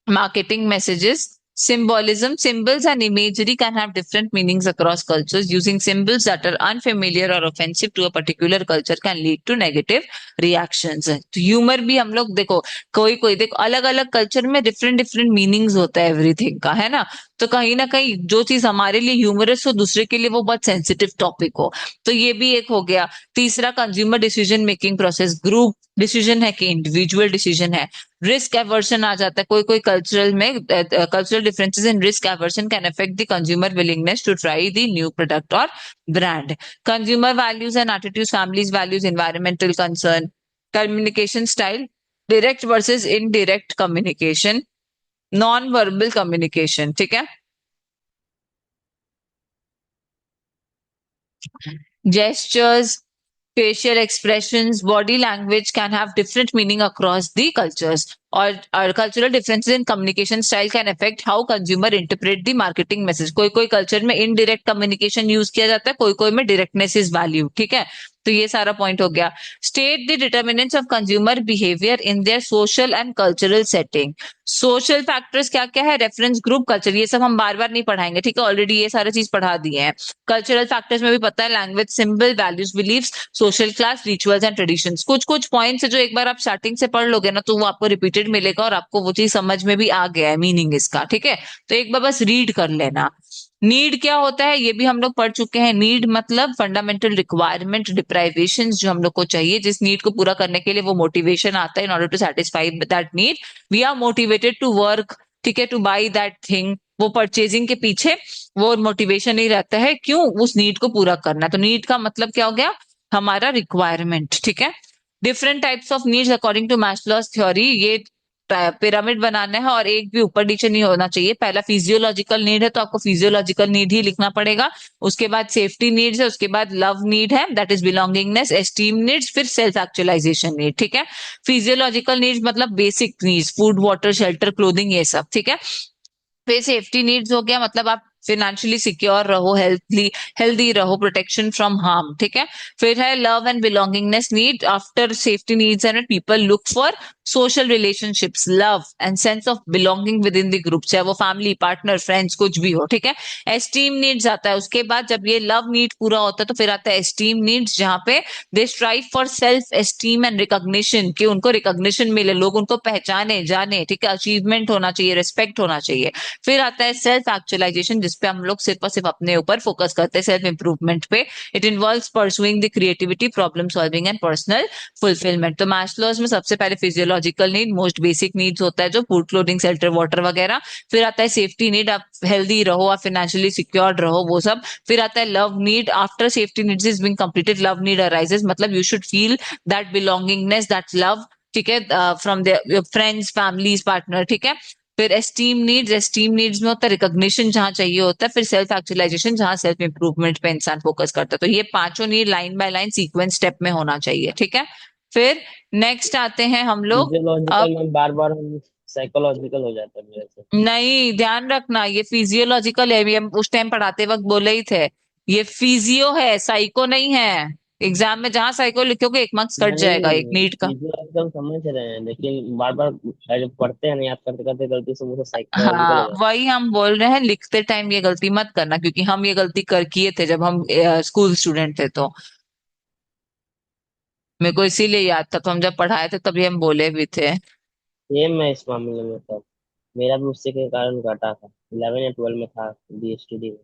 marketing messages, symbolism, symbols and imagery can have different meanings across cultures. Using symbols that are unfamiliar or offensive to a particular culture can lead to negative reactions. तो ह्यूमर भी हम लोग देखो, कोई कोई देखो अलग अलग कल्चर में डिफरेंट डिफरेंट मीनिंग्स होता है एवरीथिंग का, है ना, तो कहीं ना कहीं जो चीज हमारे लिए ह्यूमरस हो दूसरे के लिए वो बहुत सेंसिटिव टॉपिक हो, तो ये भी एक हो गया। तीसरा consumer decision making process, group decision है कि इंडिविजुअल डिसीजन है। रिस्क एवर्शन आ जाता है, कोई कोई कल्चरल में cultural differences in risk aversion can affect the consumer willingness to try the new product और brand. Consumer values and attitude, families values, environmental concern, communication style, direct versus indirect communication, non verbal communication, ठीक है। Gestures, facial expressions, body language can have different meaning across the cultures. और cultural differences in communication style can affect how consumer interpret the marketing message. कोई कोई culture में indirect communication use किया जाता है, कोई कोई में directness is value. ठीक है, तो ये सारा पॉइंट हो गया. State the determinants of consumer behaviour in their social and cultural setting. Social factors क्या क्या है, रेफरेंस ग्रुप, कल्चर, ये सब हम बार बार नहीं पढ़ाएंगे. ठीक है, ऑलरेडी ये सारी चीज पढ़ा दिए हैं. कल्चरल फैक्टर्स में भी पता है, language, symbol, values, beliefs, social class, rituals and traditions. कुछ कुछ पॉइंट्स है जो एक बार आप स्टार्टिंग से पढ़ लोगे ना, तो वो आपको रिपीटेड मिलेगा और आपको वो चीज समझ में भी आ गया है मीनिंग इसका. ठीक है, तो एक बार बस रीड कर लेना. नीड क्या होता है ये भी हम लोग पढ़ चुके हैं. नीड मतलब फंडामेंटल रिक्वायरमेंट, डिप्राइवेशन जो हम लोग को चाहिए, जिस नीड को पूरा करने के लिए वो मोटिवेशन आता है. In order to satisfy that need we are motivated to work. ठीक है, टू बाई दैट थिंग. वो परचेजिंग के पीछे वो मोटिवेशन ही रहता है, क्यों, उस नीड को पूरा करना. तो नीड का मतलब क्या हो गया, हमारा रिक्वायरमेंट. ठीक है, different types of needs according to Maslow's theory. ये पिरामिड बनाना है और एक भी ऊपर नीचे नहीं होना चाहिए. पहला फिजियोलॉजिकल नीड है तो आपको फिजियोलॉजिकल नीड ही लिखना पड़ेगा. उसके बाद सेफ्टी नीड्स है, उसके बाद लव नीड है, that is belongingness, esteem needs, फिर सेल्फ एक्चुअलाइजेशन नीड. ठीक है, फिजियोलॉजिकल नीड्स मतलब basic needs, food, water, shelter, clothing, ये सब. ठीक है, फिर सेफ्टी नीड्स हो गया, मतलब आप फिनेंशियली सिक्योर रहो, हेल्दी रहो, प्रोटेक्शन फ्रॉम हार्म. ठीक है, फिर है love and belongingness need. After safety needs and people look for social relationships, love and sense of belonging with in the group, चाहे वो फैमिली, पार्टनर, फ्रेंड्स, कुछ भी हो. ठीक है, एस्टीम नीड्स आता है. उसके बाद जब ये लव नीड पूरा होता है तो फिर आता है एस्टीम नीड्स, जहां पे they strive for self esteem and recognition, कि उनको रिकॉग्निशन मिले, लोग उनको पहचाने जाने. ठीक है, अचीवमेंट होना चाहिए, रिस्पेक्ट होना चाहिए. फिर आता है सेल्फ एक्चुअलाइजेशन, जिसपे हम लोग सिर्फ और सिर्फ अपने ऊपर फोकस करते हैं, सेल्फ इंप्रूवमेंट पे. It involves pursuing the creativity, problem solving and personal fulfilment. तो मैस्लोज में सबसे पहले physiological need, most basic needs होता है जो फूड, क्लोथिंग, शेल्टर, वाटर वगैरह. फिर आता है सेफ्टी नीड, आप हेल्दी रहो, आप फाइनेंशियली सिक्योर रहो, वो सब. फिर आता है love need. After safety needs is being completed, love need arises, मतलब you should feel that belongingness, that love. ठीक है, from their friends, families, partner. ठीक है, फिर एस्टीम नीड्स में होता है रिकॉग्निशन, जहां चाहिए होता है. फिर सेल्फ एक्चुअलाइजेशन, जहां सेल्फ इंप्रूवमेंट पे इंसान फोकस करता है. तो ये पांचों need line by line sequence step में होना चाहिए. ठीक है, फिर नेक्स्ट आते हैं हम लोग. अब फिजियोलॉजिकल में बार बार हम साइकोलॉजिकल हो जाता है मेरे से. नहीं, ध्यान रखना, ये फिजियोलॉजिकल है, ये हम उस टाइम पढ़ाते वक्त बोले ही थे. ये फिजियो है, साइको नहीं है. एग्जाम में जहां साइको लिखोगे एक मार्क्स कट जाएगा, एक नहीं, नीट का. फिजियोलॉजिकल समझ रहे हैं लेकिन बार बार जब पढ़ते हैं ना, याद करते करते गलती से मुझे साइकोलॉजिकल हाँ, हो जाता वही हम बोल रहे हैं, लिखते टाइम ये गलती मत करना, क्योंकि हम ये गलती कर किए थे जब हम स्कूल स्टूडेंट थे. तो मेरे को इसीलिए याद था, तो हम जब पढ़ाए थे तभी हम बोले भी थे. है. ये मैं इस मामले में था. मेरा भी उससे के कारण घटा था. 11 या 12 में था BSTD.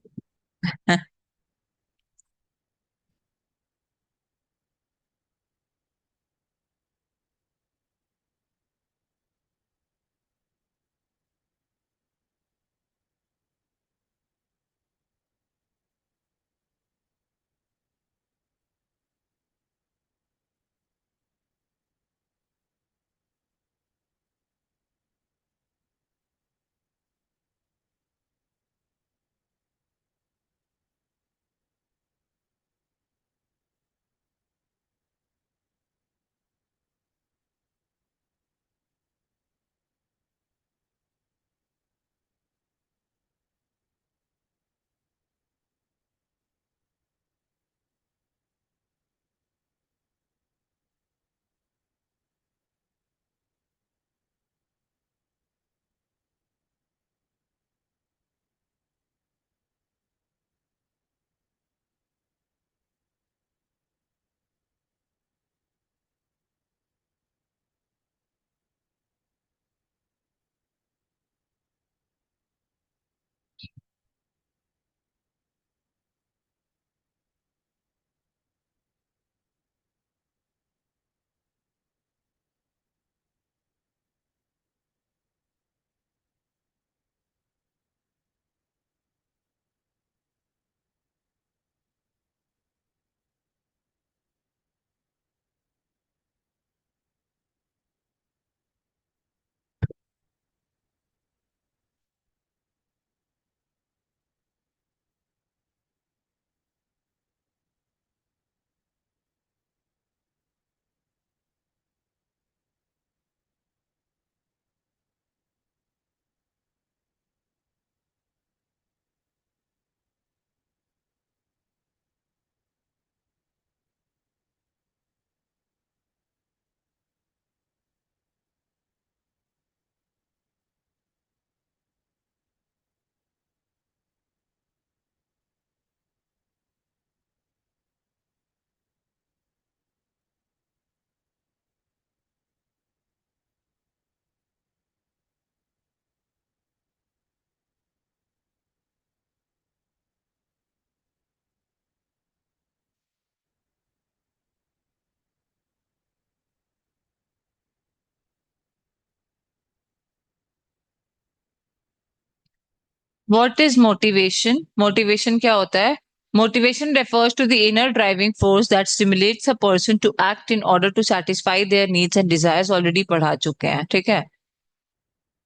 What is motivation? Motivation क्या होता है? Motivation refers to the inner driving force that stimulates a person to act in order to satisfy their needs and desires. Already पढ़ा चुके हैं, ठीक है।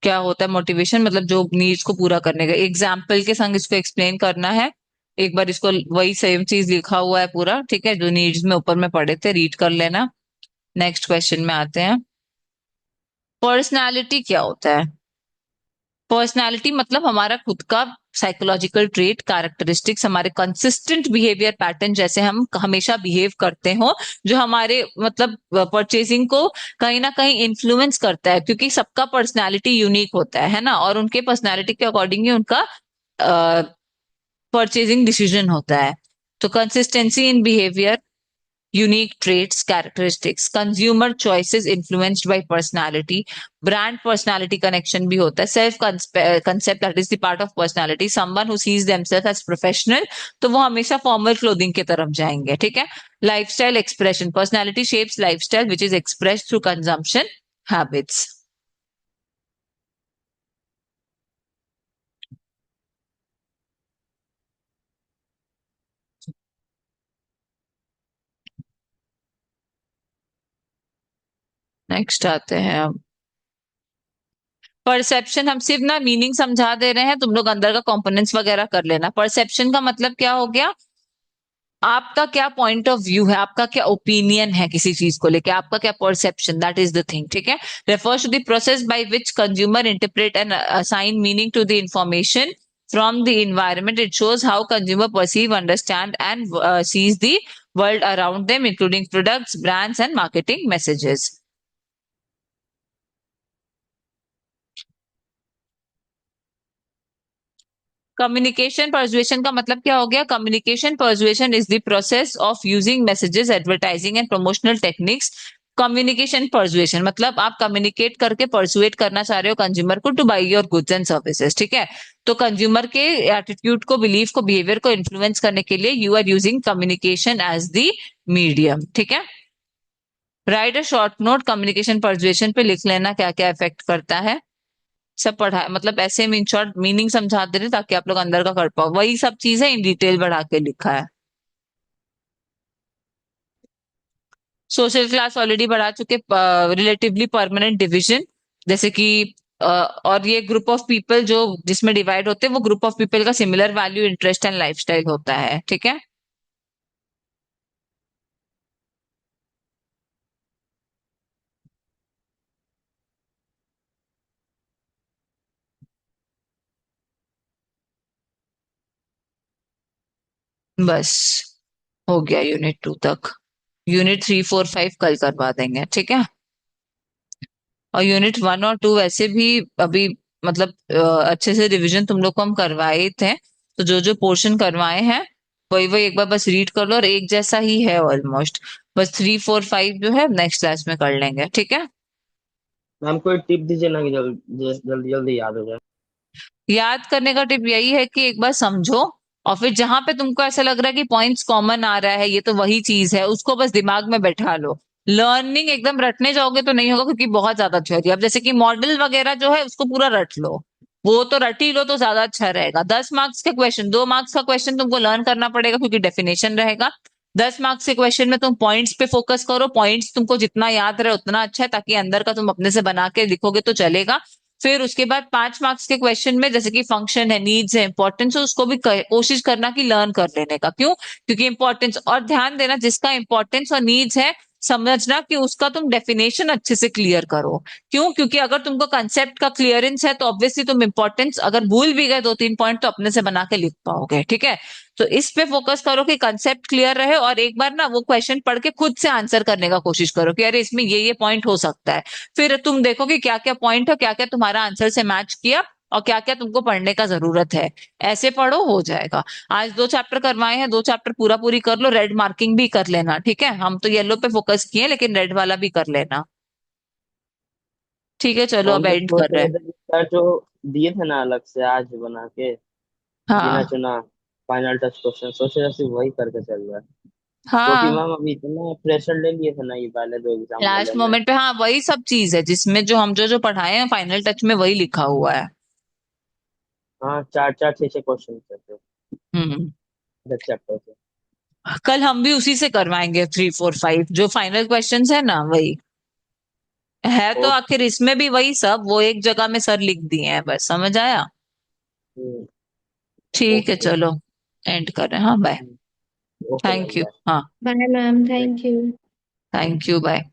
क्या होता है मोटिवेशन? मतलब जो नीड्स को पूरा करने का, एग्जाम्पल के संग इसको एक्सप्लेन करना है। एक बार इसको वही सेम चीज लिखा हुआ है पूरा, ठीक है, जो नीड्स में ऊपर में पढ़े थे, रीड कर लेना। नेक्स्ट क्वेश्चन में आते हैं। पर्सनालिटी क्या होता है? पर्सनालिटी मतलब हमारा खुद का साइकोलॉजिकल ट्रेट, कैरेक्टरिस्टिक्स, हमारे कंसिस्टेंट बिहेवियर पैटर्न, जैसे हम हमेशा बिहेव करते हो, जो हमारे मतलब परचेजिंग को कहीं ना कहीं इन्फ्लुएंस करता है, क्योंकि सबका पर्सनालिटी यूनिक होता है ना, और उनके पर्सनालिटी के अकॉर्डिंग ही उनका परचेजिंग डिसीजन होता है। तो consistency in behaviour, unique traits, characteristics, consumer choices influenced by personality, brand personality connection भी होता है, self concept that is the part of personality, someone who sees themselves as professional, तो वो हमेशा formal clothing की तरफ जाएंगे, ठीक है। lifestyle expression, personality shapes lifestyle which is expressed through consumption habits. Next आते हैं अब परसेप्शन। हम सिर्फ ना मीनिंग समझा दे रहे हैं, तुम लोग अंदर का कंपोनेंट्स वगैरह कर लेना। परसेप्शन का मतलब क्या हो गया? आपका क्या पॉइंट ऑफ व्यू है, आपका क्या ओपिनियन है किसी चीज को लेके, आपका क्या perception, that is the thing, ठीक है। Refers to the process by which consumer interpret and assign meaning to the information from the environment. It shows how consumer perceive, understand and sees the world around them, including products, brands and marketing messages. Communication persuasion का मतलब क्या हो गया? Communication persuasion is the process of using messages, advertising and promotional techniques. Communication persuasion मतलब आप कम्युनिकेट करके परसुएट करना चाह रहे हो कंज्यूमर को two by your goods and services, ठीक है। तो कंज्यूमर के एटीट्यूड को, बिलीफ को, बिहेवियर को इन्फ्लुएंस करने के लिए you are using communication as the medium, ठीक है। Write a short note, communication persuasion पे लिख लेना क्या क्या इफेक्ट करता है। सब पढ़ा, मतलब ऐसे में इन शॉर्ट मीनिंग समझा दे रहे ताकि आप लोग अंदर का कर पाओ, वही सब चीज है, इन डिटेल बढ़ा के लिखा है। सोशल क्लास ऑलरेडी बढ़ा चुके, रिलेटिवली परमानेंट डिविजन, जैसे कि और ये ग्रुप ऑफ पीपल जो जिसमें डिवाइड होते हैं, वो ग्रुप ऑफ पीपल का similar value, interest and lifestyle होता है, ठीक है। बस हो गया यूनिट 2 तक। यूनिट 3, 4, 5 कल करवा देंगे, ठीक है। और यूनिट 1 और 2 वैसे भी अभी मतलब अच्छे से रिवीजन तुम लोग को हम करवाए ही थे, तो जो जो पोर्शन करवाए हैं वही वही एक बार बस रीड कर लो, और एक जैसा ही है ऑलमोस्ट। बस 3, 4, 5 जो है नेक्स्ट क्लास में कर लेंगे, ठीक है। मैम कोई टिप दीजिए ना कि जल्दी जल्दी जल्दी याद हो जाए। याद करने का टिप यही है कि एक बार समझो, और फिर जहां पे तुमको ऐसा लग रहा है कि पॉइंट्स कॉमन आ रहा है, ये तो वही चीज है, उसको बस दिमाग में बैठा लो। लर्निंग एकदम रटने जाओगे तो नहीं होगा, क्योंकि बहुत ज्यादा थ्योरी। अब जैसे कि मॉडल वगैरह जो है उसको पूरा रट लो, वो तो रट ही लो तो ज्यादा अच्छा रहेगा। 10 मार्क्स के क्वेश्चन, 2 मार्क्स का क्वेश्चन तुमको लर्न करना पड़ेगा क्योंकि डेफिनेशन रहेगा। 10 मार्क्स के क्वेश्चन में तुम पॉइंट्स पे फोकस करो, पॉइंट्स तुमको जितना याद रहे उतना अच्छा है, ताकि अंदर का तुम अपने से बना के लिखोगे तो चलेगा। फिर उसके बाद 5 मार्क्स के क्वेश्चन में जैसे कि फंक्शन है, नीड्स है, इंपॉर्टेंस है, उसको भी कोशिश करना कि लर्न कर लेने का। क्यों? क्योंकि इंपॉर्टेंस, और ध्यान देना जिसका इंपॉर्टेंस और नीड्स है, समझना कि उसका तुम डेफिनेशन अच्छे से क्लियर करो। क्यों? क्योंकि अगर तुमको कंसेप्ट का क्लियरेंस है तो ऑब्वियसली तुम इंपॉर्टेंस अगर भूल भी गए 2-3 पॉइंट तो अपने से बना के लिख पाओगे, ठीक है। तो इस पे फोकस करो कि कंसेप्ट क्लियर रहे, और एक बार ना वो क्वेश्चन पढ़ के खुद से आंसर करने का कोशिश करो कि अरे इसमें ये पॉइंट हो सकता है। फिर तुम देखो कि क्या क्या पॉइंट है, क्या क्या तुम्हारा आंसर से मैच किया, और क्या क्या तुमको पढ़ने का जरूरत है। ऐसे पढ़ो, हो जाएगा। आज 2 चैप्टर करवाए हैं, 2 चैप्टर पूरा पूरी कर लो, रेड मार्किंग भी कर लेना, ठीक है। हम तो येलो पे फोकस किए लेकिन रेड वाला भी कर लेना, ठीक है। चलो हम अब तो एंड सोच कर रहे रहे हैं। थे कि सर जो दिए थे ना अलग से आज बना के, गिना हाँ चुना फाइनल टच क्वेश्चन, सोच रहे थे वही करके चल रहा है। क्योंकि हाँ, मैम अभी इतना प्रेशर ले लिए थे ना ये पहले 2 एग्जाम वाले लास्ट में। मोमेंट पे, हाँ वही सब चीज है जिसमें जो हम जो जो पढ़ाए हैं फाइनल टच में वही लिखा हुआ है। हाँ, 4-4 6-6 क्वेश्चन थे हम्म हर चैप्टर से। कल हम भी उसी से करवाएंगे 3 4 5 जो फाइनल क्वेश्चंस है ना वही है, तो ओके। आखिर इसमें भी वही सब वो एक जगह में सर लिख दिए हैं, बस समझ आया। ठीक है ओके। चलो एंड कर रहे हैं, हाँ bye. Okay thank ma'am, you. Bye. हाँ bye ma'am, thank you. Thank you bye.